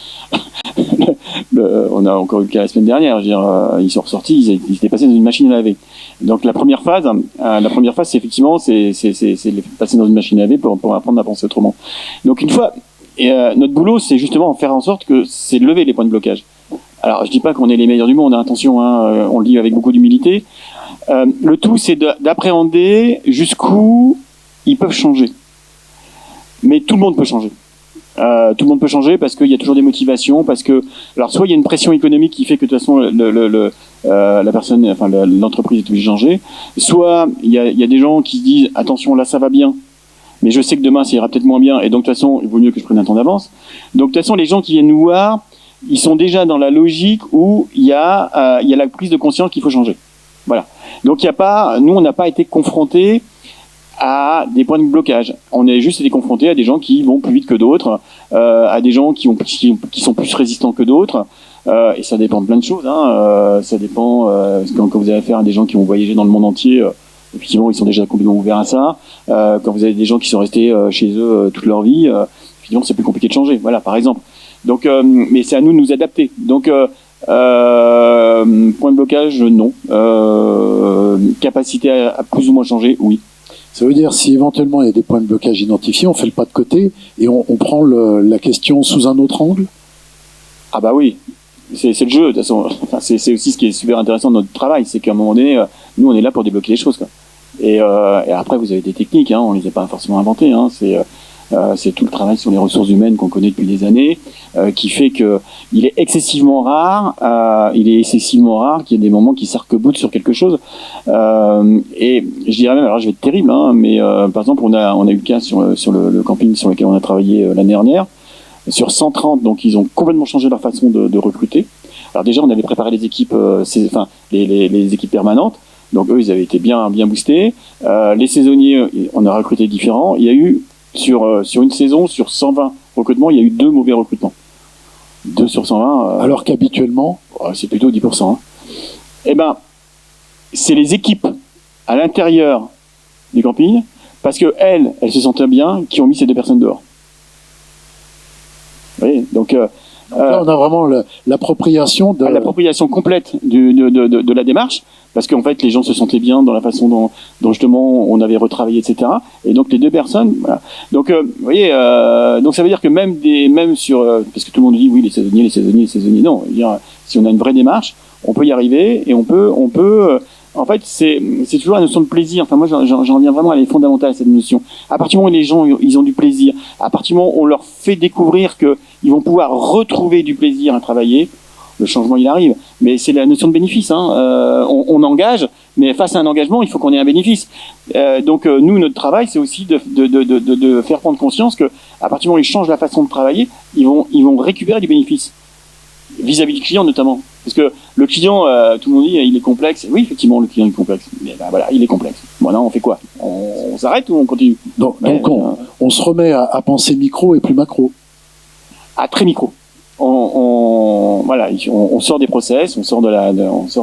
On a encore eu le cas la semaine dernière. Je veux dire, ils sont ressortis, ils étaient passés dans une machine à laver. Donc la première phase, c'est effectivement, c'est les passer dans une machine à laver pour apprendre à penser autrement. Donc une fois, notre boulot, c'est justement faire en sorte que c'est de lever les points de blocage. Alors je dis pas qu'on est les meilleurs du monde, hein, attention, hein, on le dit avec beaucoup d'humilité. Le tout, c'est d'appréhender jusqu'où ils peuvent changer. Mais tout le monde peut changer. Tout le monde peut changer parce qu'il y a toujours des motivations, parce que, alors soit il y a une pression économique qui fait que de toute façon la personne, enfin l'entreprise est obligée de changer, soit il y a des gens qui se disent attention là ça va bien, mais je sais que demain ça ira peut-être moins bien et donc de toute façon il vaut mieux que je prenne un temps d'avance. Donc de toute façon les gens qui viennent nous voir, ils sont déjà dans la logique où il y a la prise de conscience qu'il faut changer. Voilà. Donc nous on n'a pas été confrontés à des points de blocage. On a juste été confrontés à des gens qui vont plus vite que d'autres, à des gens qui sont plus résistants que d'autres, et ça dépend de plein de choses. Hein. Ça dépend quand vous avez affaire à des gens qui ont voyagé dans le monde entier. Effectivement, ils sont déjà complètement ouverts à ça. Quand vous avez des gens qui sont restés chez eux toute leur vie, effectivement, c'est plus compliqué de changer. Voilà, par exemple. Donc, mais c'est à nous de nous adapter. Donc, point de blocage, non. Capacité à plus ou moins changer, oui. Ça veut dire, si éventuellement il y a des points de blocage identifiés, on fait le pas de côté et on prend la question sous un autre angle? Ah bah oui, c'est le jeu. De toute façon, enfin, c'est aussi ce qui est super intéressant de notre travail, c'est qu'à un moment donné, nous on est là pour débloquer les choses, quoi. Et après, vous avez des techniques, hein, on les a pas forcément inventées. Hein, c'est tout le travail sur les ressources humaines qu'on connaît depuis des années, qui fait que il est excessivement rare qu'il y ait des moments qui s'arc-boutent sur quelque chose. Et je dirais même, alors je vais être terrible, hein, mais par exemple, on a eu le cas sur le camping sur lequel on a travaillé l'année dernière. Sur 130, donc ils ont complètement changé leur façon de recruter. Alors déjà, on avait préparé les équipes, les équipes permanentes. Donc eux, ils avaient été bien boostés. Les saisonniers, on a recruté différents. Il y a eu sur une saison, sur 120 recrutements, il y a eu 2 mauvais recrutements. 2 sur 120. Alors qu'habituellement, c'est plutôt 10%. Hein. Eh ben, c'est les équipes à l'intérieur du camping, parce que elles se sentaient bien, qui ont mis ces 2 personnes dehors. Vous voyez, donc là, on a vraiment l'appropriation de... l'appropriation complète de la démarche, parce qu'en fait les gens se sentaient bien dans la façon dont justement on avait retravaillé, etc. Et donc les 2 personnes, voilà. Donc vous voyez, donc ça veut dire que même sur, parce que tout le monde dit oui les saisonniers, non, je veux dire, si on a une vraie démarche, on peut y arriver et on peut en fait, c'est toujours la notion de plaisir. Enfin, moi, j'en reviens vraiment à les fondamentales à cette notion. À partir du moment où les gens, ils ont du plaisir, à partir du moment où on leur fait découvrir que ils vont pouvoir retrouver du plaisir à travailler, le changement, il arrive. Mais c'est la notion de bénéfice, hein. On engage, mais face à un engagement, il faut qu'on ait un bénéfice. Donc, nous, notre travail, c'est aussi de faire prendre conscience que, à partir du moment où ils changent la façon de travailler, ils vont récupérer du bénéfice. Vis-à-vis du client, notamment. Parce que le client, tout le monde dit, il est complexe. Oui, effectivement, le client est complexe. Mais ben, voilà, il est complexe. Bon, non, on fait quoi? On s'arrête ou on continue? Donc on se remet à penser micro et plus macro. À très micro. Voilà, on sort des process, on sort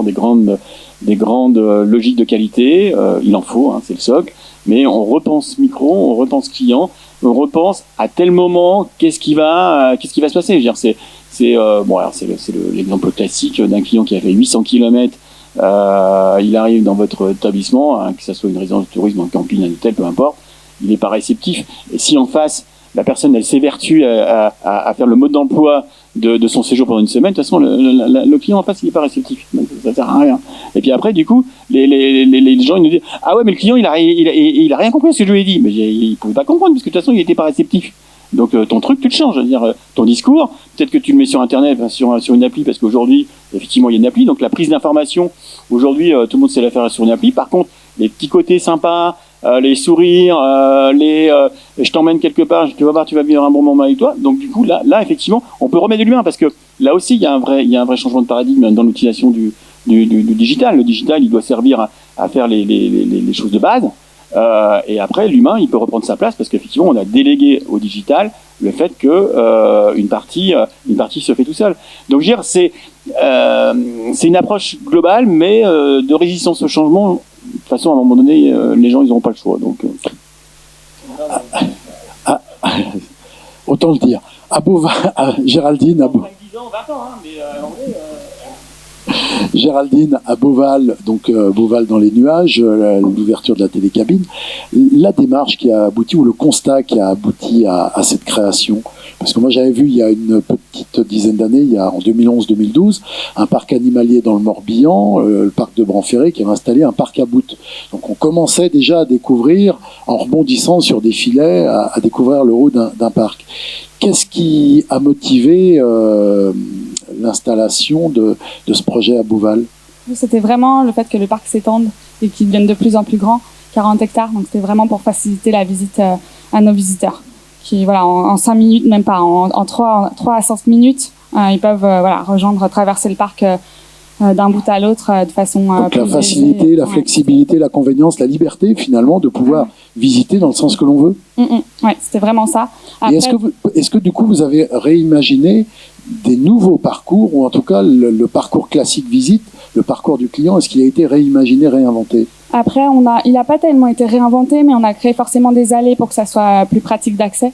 des grandes logiques de qualité. Il en faut, hein, c'est le socle. Mais on repense micro, on repense client, on repense à tel moment, qu'est-ce qui va se passer? Je veux dire, c'est l'exemple classique d'un client qui a fait 800 km. Il arrive dans votre établissement, hein, que ce soit une résidence de tourisme, un camping, un hôtel, peu importe, il n'est pas réceptif. Et si en face, la personne, elle s'évertue à faire le mode d'emploi de son séjour pendant une semaine, de toute façon, le client en face, il n'est pas réceptif. Donc, ça sert à rien. Et puis après, du coup, les gens, ils nous disent, ah ouais, mais le client, il a rien compris à ce que je lui ai dit. Mais il pouvait pas comprendre, parce que de toute façon, il n'était pas réceptif. Donc ton truc, tu le changes, c'est-à-dire ton discours, peut-être que tu le mets sur Internet, sur une appli, parce qu'aujourd'hui, effectivement, il y a une appli, donc la prise d'information, aujourd'hui, tout le monde sait la faire sur une appli. Par contre, les petits côtés sympas, les sourires, je t'emmène quelque part, tu vas voir, tu vas vivre un bon moment avec toi. Donc du coup, là, effectivement, on peut remettre de l'humain, parce que là aussi, il y a un vrai changement de paradigme dans l'utilisation du digital. Le digital, il doit servir à faire les choses de base. Et après, l'humain, il peut reprendre sa place parce qu'effectivement, on a délégué au digital le fait que une partie se fait tout seul. Donc, je veux dire, c'est une approche globale, mais de résistance au changement. De toute façon, à un moment donné, les gens, ils n'auront pas le choix. Donc, autant le dire. Géraldine, ans, 20 ans, hein, mais en vrai... Géraldine, à Beauval, donc Beauval dans les nuages, l'ouverture de la télécabine, la démarche qui a abouti, ou le constat qui a abouti à cette création, parce que moi j'avais vu il y a une petite dizaine d'années, il y a en 2011-2012, un parc animalier dans le Morbihan, le parc de Branferré, qui avait installé un parc à bout. Donc on commençait déjà à découvrir, en rebondissant sur des filets, à découvrir le haut d'un parc. Qu'est-ce qui a motivé l'installation de ce projet à Beauval? C'était vraiment le fait que le parc s'étende et qu'il devienne de plus en plus grand, 40 hectares. Donc c'était vraiment pour faciliter la visite à nos visiteurs. Qui, voilà, en 5 minutes, même pas, en 3 à 5 minutes, ils peuvent traverser le parc d'un bout à l'autre de façon donc plus la facilité, aisée. la flexibilité, la convenience, la liberté finalement de pouvoir visiter dans le sens que l'on veut. Ouais, c'était vraiment ça. Après, Et est-ce que du coup vous avez réimaginé des nouveaux parcours, ou en tout cas le parcours classique visite, le parcours du client, est-ce qu'il a été réimaginé, réinventé? Après, il n'a pas tellement été réinventé, mais on a créé forcément des allées pour que ça soit plus pratique d'accès.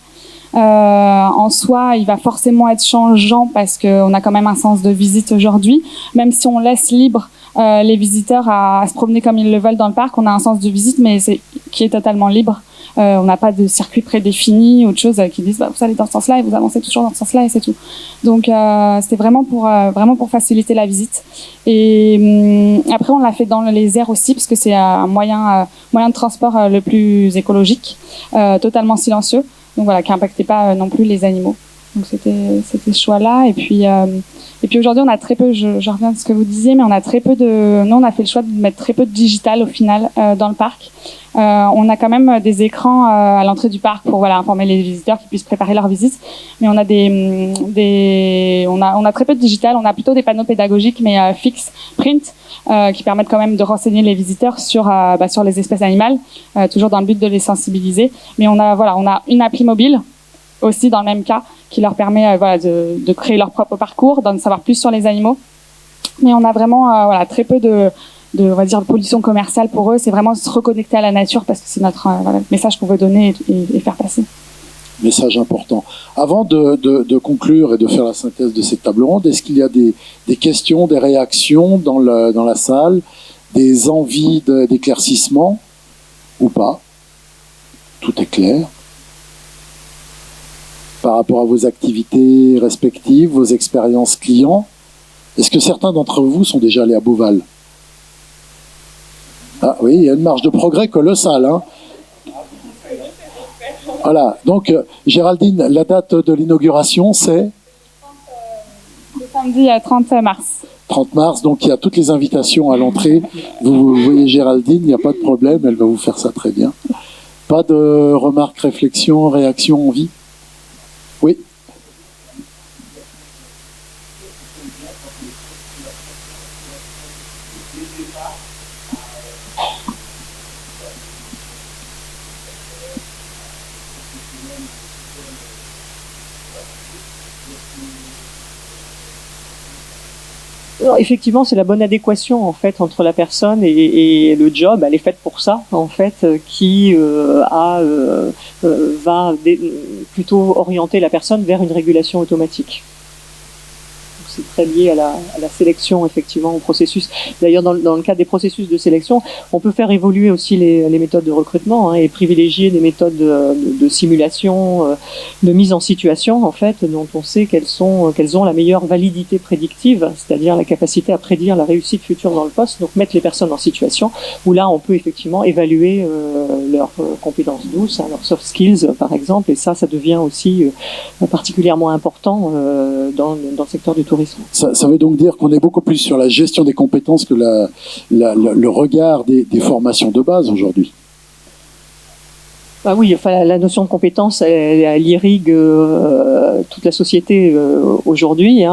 En soi, il va forcément être changeant parce qu'on a quand même un sens de visite aujourd'hui. Même si on laisse libre les visiteurs à se promener comme ils le veulent dans le parc, on a un sens de visite, mais qui est totalement libre. On n'a pas de circuit prédéfini ou de choses qui disent vous allez dans ce sens-là et vous avancez toujours dans ce sens-là et c'est tout. Donc c'était vraiment pour faciliter la visite. Et après on l'a fait dans les airs aussi parce que c'est un moyen de transport le plus écologique, totalement silencieux. Donc voilà, qui n'impactait pas non plus les animaux. Donc c'était ce choix-là. Et puis aujourd'hui, on a très peu, je reviens de ce que vous disiez, mais on a très peu nous on a fait le choix de mettre très peu de digital au final dans le parc. On a quand même des écrans à l'entrée du parc pour informer les visiteurs qui puissent préparer leur visite. Mais on a on a très peu de digital. On a plutôt des panneaux pédagogiques, mais fixes, print, qui permettent quand même de renseigner les visiteurs sur les espèces animales, toujours dans le but de les sensibiliser. Mais on a une appli mobile aussi dans le même cas qui leur permet de créer leur propre parcours, d'en savoir plus sur les animaux. Mais on a vraiment très peu de pollution commerciale pour eux. C'est vraiment se reconnecter à la nature parce que c'est notre message qu'on veut donner et faire passer. Message important. Avant de conclure et de faire la synthèse de cette table ronde, est-ce qu'il y a des questions, des réactions dans la salle, des envies d'éclaircissement ou pas? Tout est clair. Par rapport à vos activités respectives, vos expériences clients, est-ce que certains d'entre vous sont déjà allés à Beauval? Ah oui, il y a une marge de progrès colossale, hein. Voilà, donc Géraldine, la date de l'inauguration, c'est le samedi 30 mars. 30 mars, donc il y a toutes les invitations à l'entrée. Vous voyez Géraldine, il n'y a pas de problème, elle va vous faire ça très bien. Pas de remarques, réflexions, réactions, envie? Oui. Alors, effectivement, c'est la bonne adéquation en fait entre la personne et le job. Elle est faite pour ça en fait, qui va plutôt orienter la personne vers une régulation automatique. C'est très lié à la sélection, effectivement, au processus. D'ailleurs, dans le cadre des processus de sélection, on peut faire évoluer aussi les méthodes de recrutement et privilégier des méthodes de simulation, de mise en situation, en fait, dont on sait qu'elles ont la meilleure validité prédictive, c'est-à-dire la capacité à prédire la réussite future dans le poste, donc mettre les personnes en situation où là, on peut effectivement évaluer leurs compétences douces, leurs soft skills, par exemple, et ça devient aussi particulièrement important dans le secteur du tourisme. Ça veut donc dire qu'on est beaucoup plus sur la gestion des compétences que le regard des formations de base aujourd'hui. Oui, enfin, la notion de compétence, elle irrigue toute la société aujourd'hui.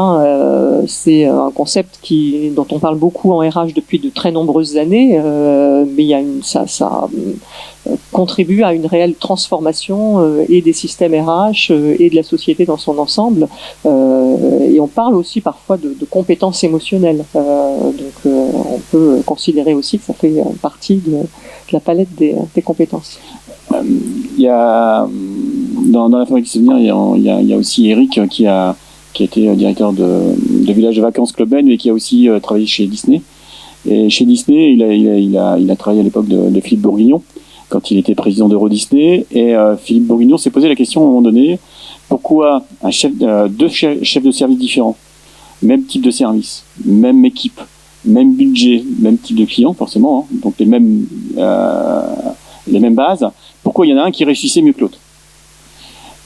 C'est un concept dont on parle beaucoup en RH depuis de très nombreuses années, mais ça contribue à une réelle transformation et des systèmes RH et de la société dans son ensemble. Et on parle aussi parfois de compétences émotionnelles. Donc on peut considérer aussi que ça fait partie de la palette des compétences. Il y a dans la fabrique de souvenirs, il y a aussi Eric qui a qui était directeur de village de vacances Club Med, et qui a aussi travaillé chez Disney. Et chez Disney, il a travaillé à l'époque de Philippe Bourguignon, quand il était président d'Euro Disney. Et Philippe Bourguignon s'est posé la question à un moment donné, pourquoi deux chefs de service différents, même type de service, même équipe, même budget, même type de client forcément, hein, donc les mêmes bases, pourquoi il y en a un qui réussissait mieux que l'autre?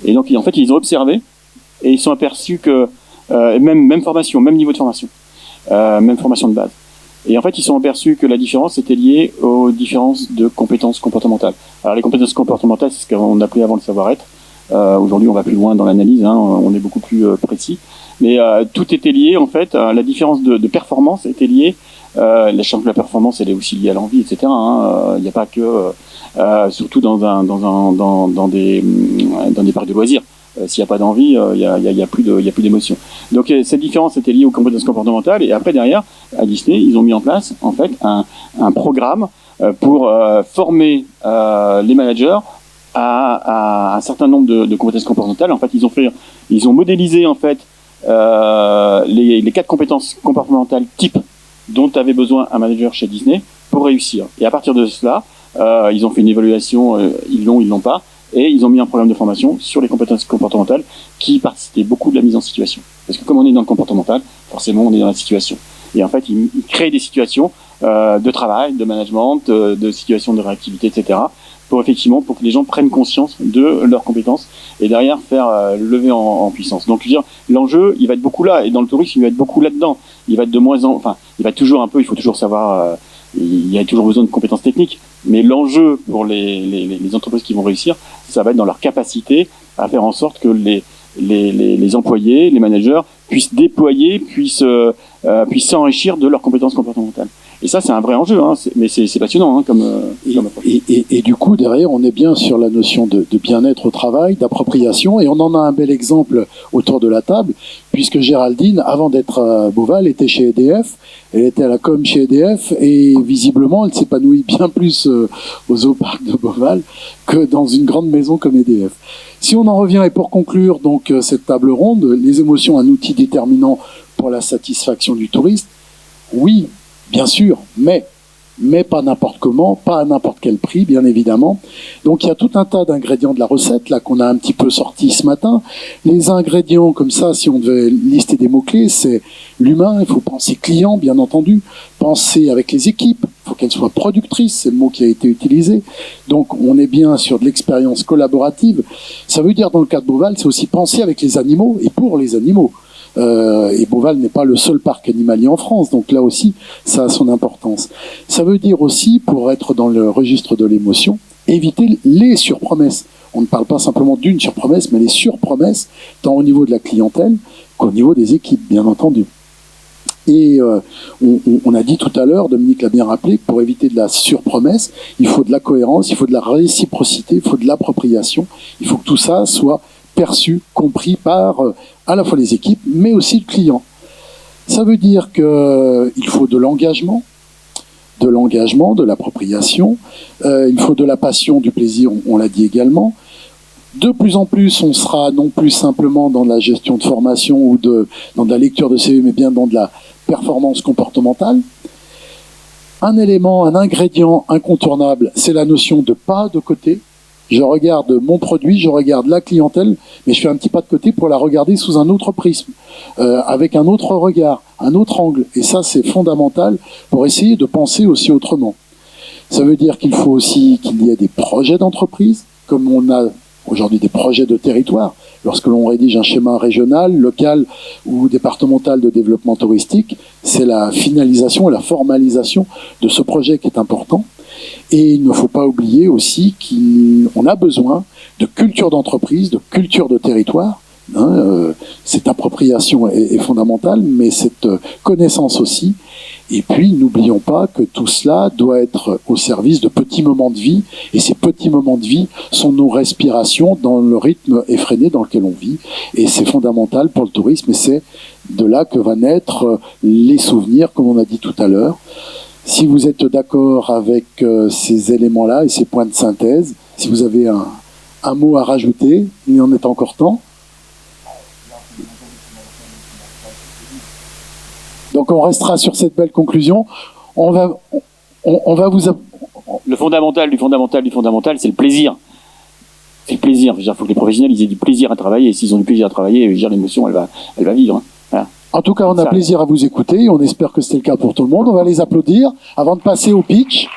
Et donc en fait ils ont observé et ils sont aperçus que même formation, même niveau de formation, même formation de base. Et en fait ils sont aperçus que la différence était liée aux différences de compétences comportementales. Alors les compétences comportementales, c'est ce qu'on appelait avant le savoir-être. Aujourd'hui on va plus loin dans l'analyse, hein, on est beaucoup plus précis. Mais tout était lié en fait, la différence de performance était liée. La performance, elle est aussi liée à l'envie, etc. Il n'y a pas que, surtout dans des parcs de loisirs. S'il n'y a pas d'envie, il y a plus d'émotion. Donc cette différence était liée aux compétences comportementales. Et après derrière, à Disney, ils ont mis en place en fait un programme pour former les managers à un certain nombre de compétences comportementales. En fait, ils ont modélisé en fait les 4 compétences comportementales types dont avait besoin un manager chez Disney pour réussir. Et à partir de cela, ils ont fait une évaluation, ils l'ont pas, et ils ont mis un programme de formation sur les compétences comportementales qui participait beaucoup de la mise en situation. Parce que comme on est dans le comportemental, forcément on est dans la situation. Et en fait, ils créent des situations de travail, de management, de situations de réactivité, etc. pour que les gens prennent conscience de leurs compétences et derrière faire lever en puissance. Donc je veux dire, l'enjeu, il va être beaucoup là, et dans le tourisme, il va être beaucoup là-dedans. Il va être il va toujours un peu, il faut toujours savoir, il y a toujours besoin de compétences techniques, mais l'enjeu pour les entreprises qui vont réussir, ça va être dans leur capacité à faire en sorte que les employés, les managers puissent déployer, puissent s'enrichir de leurs compétences comportementales. Et ça, c'est un vrai enjeu, hein. Mais c'est passionnant, hein, comme et du coup, derrière, on est bien sur la notion de bien-être au travail, d'appropriation, et on en a un bel exemple autour de la table, puisque Géraldine, avant d'être à Beauval, était chez EDF, elle était à la com chez EDF, et visiblement, elle s'épanouit bien plus au Zooparc de Beauval que dans une grande maison comme EDF. Si on en revient, et pour conclure donc cette table ronde, les émotions, un outil déterminant pour la satisfaction du touriste, oui, bien sûr, mais pas n'importe comment, pas à n'importe quel prix, bien évidemment. Donc il y a tout un tas d'ingrédients de la recette, là, qu'on a un petit peu sorti ce matin. Les ingrédients, comme ça, si on devait lister des mots-clés, c'est l'humain, il faut penser client, bien entendu, penser avec les équipes, il faut qu'elles soient productrices, c'est le mot qui a été utilisé. Donc on est bien sur de l'expérience collaborative. Ça veut dire, dans le cas de Beauval, c'est aussi penser avec les animaux et pour les animaux. Et Beauval n'est pas le seul parc animalier en France, donc là aussi, ça a son importance. Ça veut dire aussi, pour être dans le registre de l'émotion, éviter les surpromesses. On ne parle pas simplement d'une surpromesse, mais les surpromesses, tant au niveau de la clientèle qu'au niveau des équipes, bien entendu. Et on a dit tout à l'heure, Dominique l'a bien rappelé, pour éviter de la surpromesse, il faut de la cohérence, il faut de la réciprocité, il faut de l'appropriation, il faut que tout ça soit perçu, compris par à la fois les équipes, mais aussi le client. Ça veut dire qu'il faut de l'engagement, de l'appropriation, il faut de la passion, du plaisir, on l'a dit également. De plus en plus, on sera non plus simplement dans la gestion de formation ou dans de la lecture de CV, mais bien dans de la performance comportementale. Un élément, un ingrédient incontournable, c'est la notion de pas de côté. Je regarde mon produit, je regarde la clientèle, mais je fais un petit pas de côté pour la regarder sous un autre prisme, avec un autre regard, un autre angle. Et ça, c'est fondamental pour essayer de penser aussi autrement. Ça veut dire qu'il faut aussi qu'il y ait des projets d'entreprise, comme on a aujourd'hui des projets de territoire. Lorsque l'on rédige un schéma régional, local ou départemental de développement touristique, c'est la finalisation et la formalisation de ce projet qui est important. Et il ne faut pas oublier aussi qu'on a besoin de culture d'entreprise, de culture de territoire. Cette appropriation est fondamentale, mais cette connaissance aussi. Et puis, n'oublions pas que tout cela doit être au service de petits moments de vie. Et ces petits moments de vie sont nos respirations dans le rythme effréné dans lequel on vit. Et c'est fondamental pour le tourisme. Et c'est de là que va naître les souvenirs, comme on a dit tout à l'heure. Si vous êtes d'accord avec ces éléments-là et ces points de synthèse, si vous avez un mot à rajouter, il en est encore temps. Donc on restera sur cette belle conclusion. On va vous... Le fondamental du fondamental, c'est le plaisir. C'est le plaisir. Il faut que les professionnels ils aient du plaisir à travailler. Et s'ils ont du plaisir à travailler, l'émotion, elle va vivre. Hein. Voilà. En tout cas, on a plaisir à vous écouter. On espère que c'était le cas pour tout le monde. On va les applaudir avant de passer au pitch.